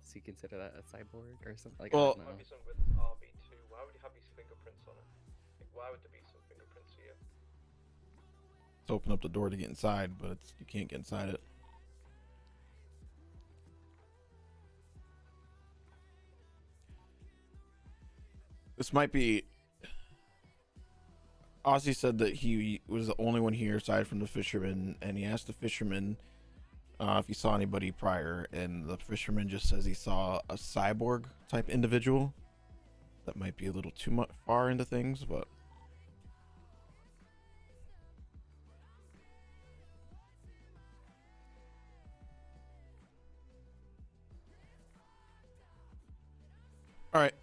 So you consider that a cyborg or something? Like, Well, I don't know. Might be something with his RB2. Why would he have his fingerprints on it? Like, why would there be some fingerprints here? Let's open up the door to get inside, but you can't get inside it. This might be. Ozzy said that he was the only one here aside from the fisherman, and he asked the fisherman if he saw anybody prior, and the fisherman just says he saw a cyborg type individual. That might be a little too much far into things, but. All right.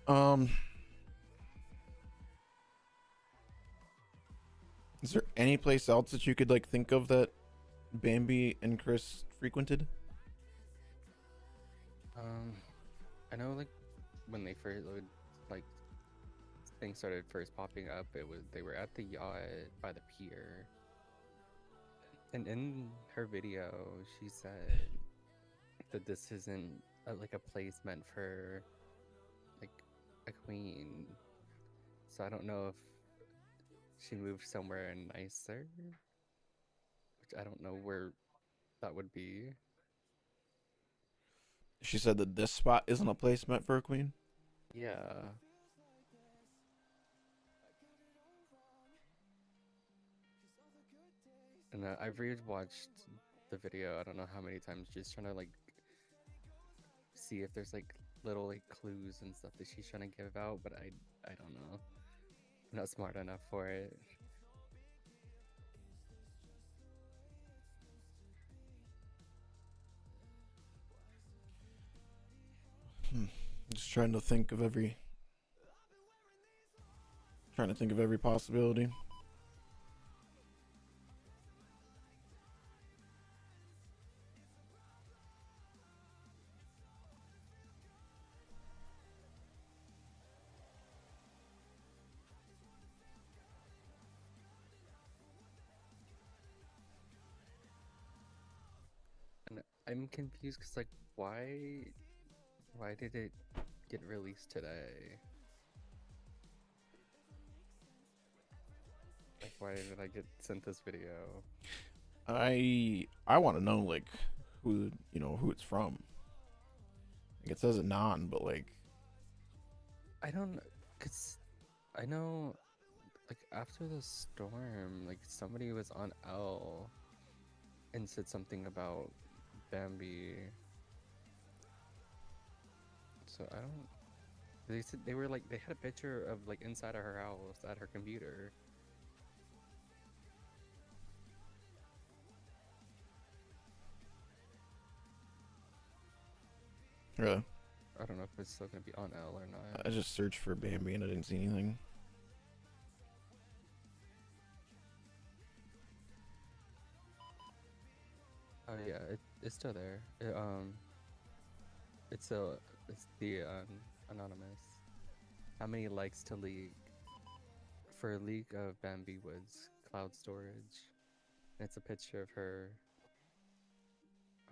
Is there any place else that you could like think of that Bambi and Chris frequented? I know like when they first like things started first popping up, they were at the yacht by the pier, and in her video she said that this isn't like a place meant for like a queen. So I don't know if she moved somewhere nicer, which I don't know where that would be. She said that this spot isn't a place meant for a queen. Yeah. And I've rewatched the video I don't know how many times, just trying to like see if there's like little like clues and stuff that she's trying to give out, but I don't know. I'm not smart enough for it. Just trying to think of every possibility. And I'm confused because like why did it get released today? Like why did I get sent this video? I want to know like who it's from. Like it says Anon, but like I don't, cause I know like after the storm, like somebody was on L and said something about Bambi. So I don't. They said they were like they had a picture of like inside of her house at her computer. really. I don't know if it's still gonna be on L or not. I just searched for Bambi and I didn't see anything. Oh yeah, it's still there. It's the anonymous. How many likes to leak? For a leak of Bambi Woods cloud storage. And it's a picture of her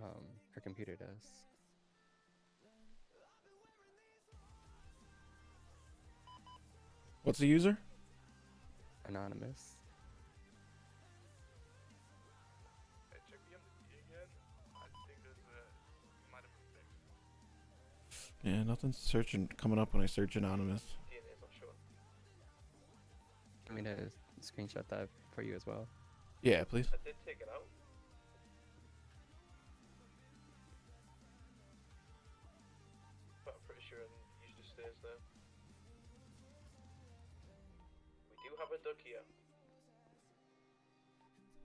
her computer desk. What's the user? Anonymous. Hey, check the MD again. I think might have been fixed. Yeah, nothing's coming up when I search anonymous. DNA's not showing. Want me to screenshot that for you as well? Yeah, please. I did take it out. But I'm pretty sure it usually stays there. We do have a duck here.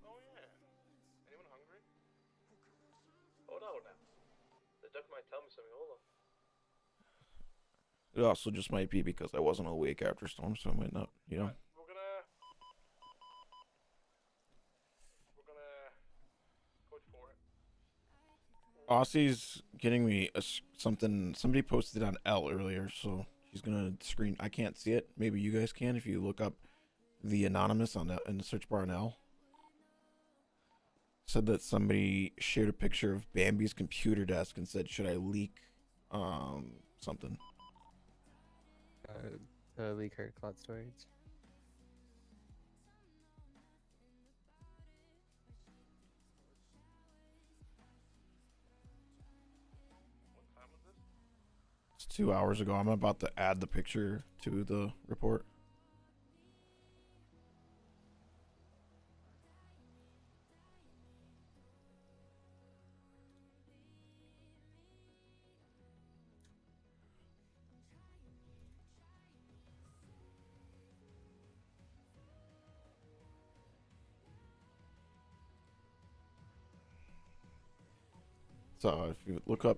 Oh yeah. Anyone hungry? Hold on now. The duck might tell me something. Hold on. It also just might be because I wasn't awake after storm, so I might not, Right, we're gonna go for it. Aussie's getting me something. Somebody posted on L earlier, so she's gonna screen. I can't see it. Maybe you guys can if you look up the anonymous on in the search bar on L. Said that somebody shared a picture of Bambi's computer desk and said, "Should I leak something. The leak her cloud storage. It's 2 hours ago. I'm about to add the picture to the report. So if you look up,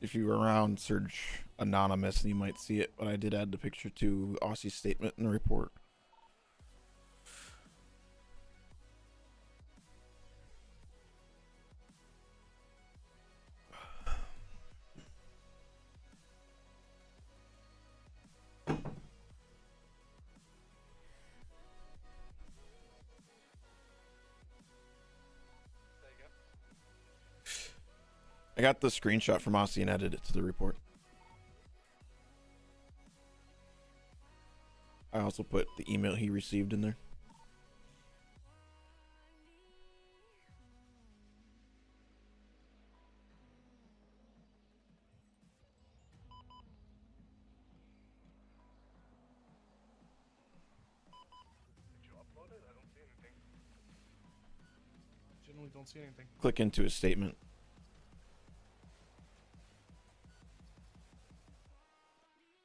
if you were around, search anonymous, and you might see it. But I did add the picture to Aussie's statement in the report. I got the screenshot from Aussie and added it to the report. I also put the email he received in there. Did you upload it? I don't see anything. Generally don't see anything. Click into his statement.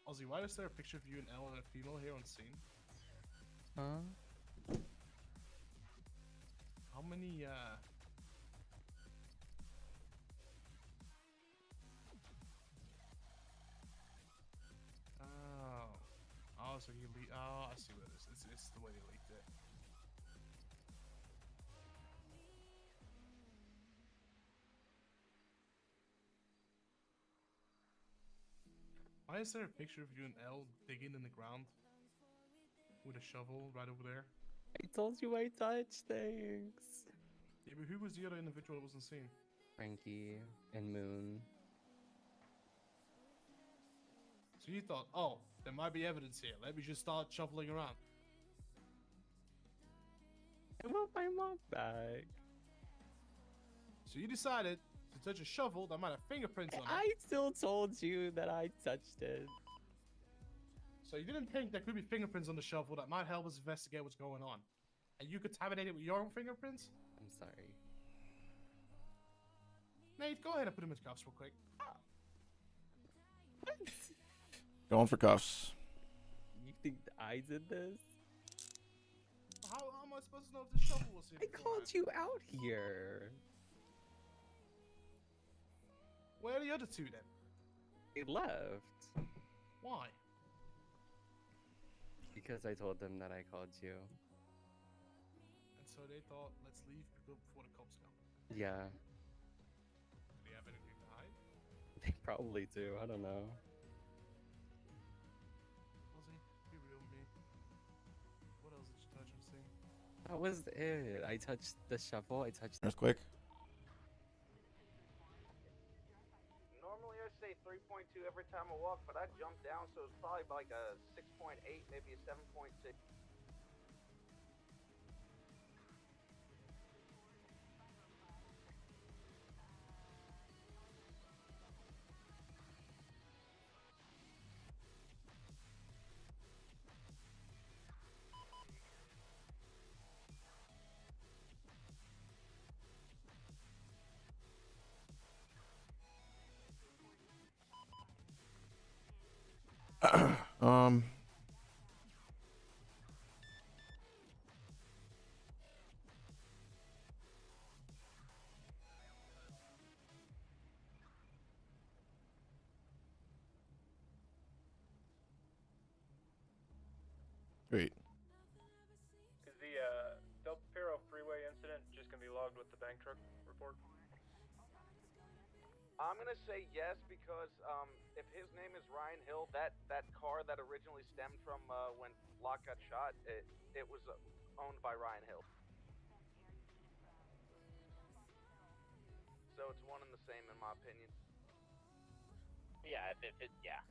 Ozzy, why is there a picture of you and Elle and a female here on scene? Huh? How many, Oh, so he leaked. Oh, I see what it is. It's the way they leaked it. Why is there a picture of you and Elle digging in the ground with a shovel right over there? I told you I touch things. Yeah, but who was the other individual that wasn't seen? Frankie and Moon. So you thought, oh, there might be evidence here. Let me just start shuffling around. I want my mom back. So you decided to touch a shovel that might have fingerprints on it. I still told you that I touched it. So you didn't think there could be fingerprints on the shovel that might help us investigate what's going on. And you contaminated it with your own fingerprints? I'm sorry. Nate, go ahead and put him in cuffs real quick. What? Going for cuffs. You think I did this? How am I supposed to know if the shovel was here? I called you out here. Where are the other two then? They left. Why? Because I told them that I called you. And so they thought, let's leave before the cops come. Yeah. Do they have anything to hide? They probably do. I don't know. Ozzy, be real with me. What else did you touch and see? That was it. I touched the shovel. I touched. Earthquake. Normally I say 3.2 every time I walk, but I jumped down, so it's probably like a 6.8, maybe a 7.6. um. Wait. Is the Del Perro freeway incident just gonna be logged with the bank truck report? I'm gonna say yes because if his name is Ryan Hill, that car that originally stemmed from when Locke got shot, it was owned by Ryan Hill. So it's one and the same in my opinion. Yeah, yeah.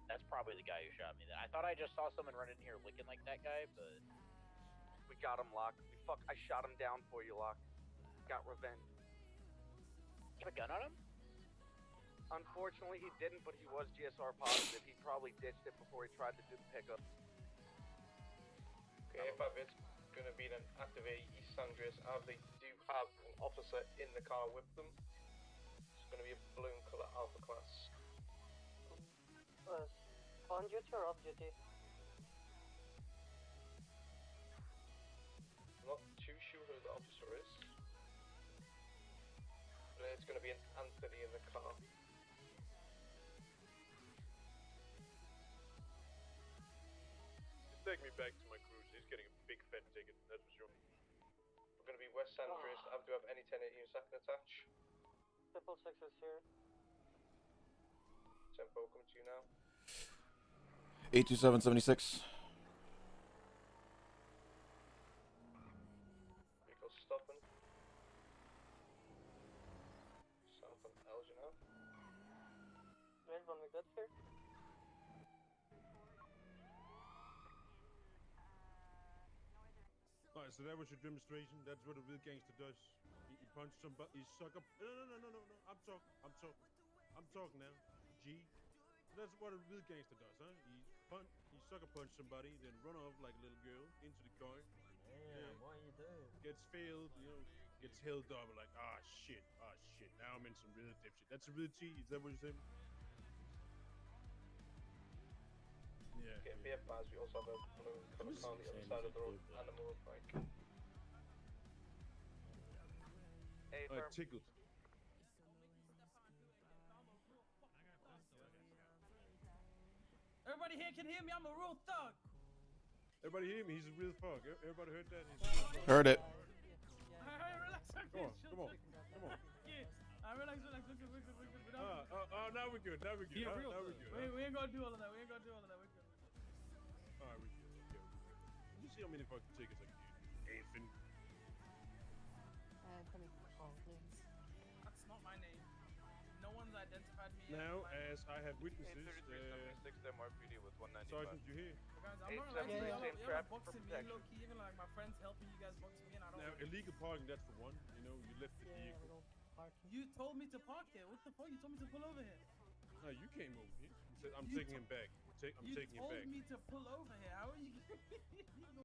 That's probably the guy who shot me. Then I thought I just saw someone run in here looking like that guy, but We got him, Locke. I shot him down for you, Locke. Got revenge. you have a gun on him? Unfortunately, he didn't, but he was GSR positive. He probably ditched it before he tried to do the pickup. Okay, if it's gonna be an activate East San Andreas, they do have an officer in the car with them. It's gonna be a balloon color Alpha class. On duty or off duty? Not too sure who the officer is. But it's gonna be an Anthony in the car. Just take me back to my cruiser. He's getting a big fat ticket, that's for sure. We're gonna be West San Andreas. I do have any 1080 units I can attach. 666 is here. Tempo coming to you now. 82776. Vehicle stopping. South of Elgin now. Wait, when we get here? Alright, so that was your demonstration. That's what a real gangster does. He punch somebody, he suck up. No. I'm talking now. G. That's what a real gangster does, huh? He sucker punch somebody, then run off like a little girl into the car. Damn, what you do? Gets failed, gets held up, like, shit. Now I'm in some real dipshit. That's a real G. Is that what you're saying? Yeah. Okay, be advised, we also have a balloon color car on the other side of the road and a motorbike. Hey, firm. Tickled. Everybody here can hear me. I'm a real thug. Everybody hear me? He's a real thug. Everybody heard that? Heard it. Relax. Come on. Yeah. Relax. We're good. Now we're good. Now we're good. Yeah, real Now good. we're good. We ain't gonna do all of that. We're good. Alright, we're good. Did you see how many fucking tickets I can get? Ethan. Anthony. Oh, please. That's not my name. No one's identified me. Now, as I have witnesses, 83376 MRPD with 195. Sergeant, you here? Guys, I'm not like same traffic for boxing me protection. low key. Even like my friends helping you guys box me, and I don't. Now, illegal parking, that's for one. You left the vehicle. You told me to park here. What the fuck? You told me to pull over here. No, you came over here. I'm taking him back. I'm taking him back. You told me to pull over here. How are you?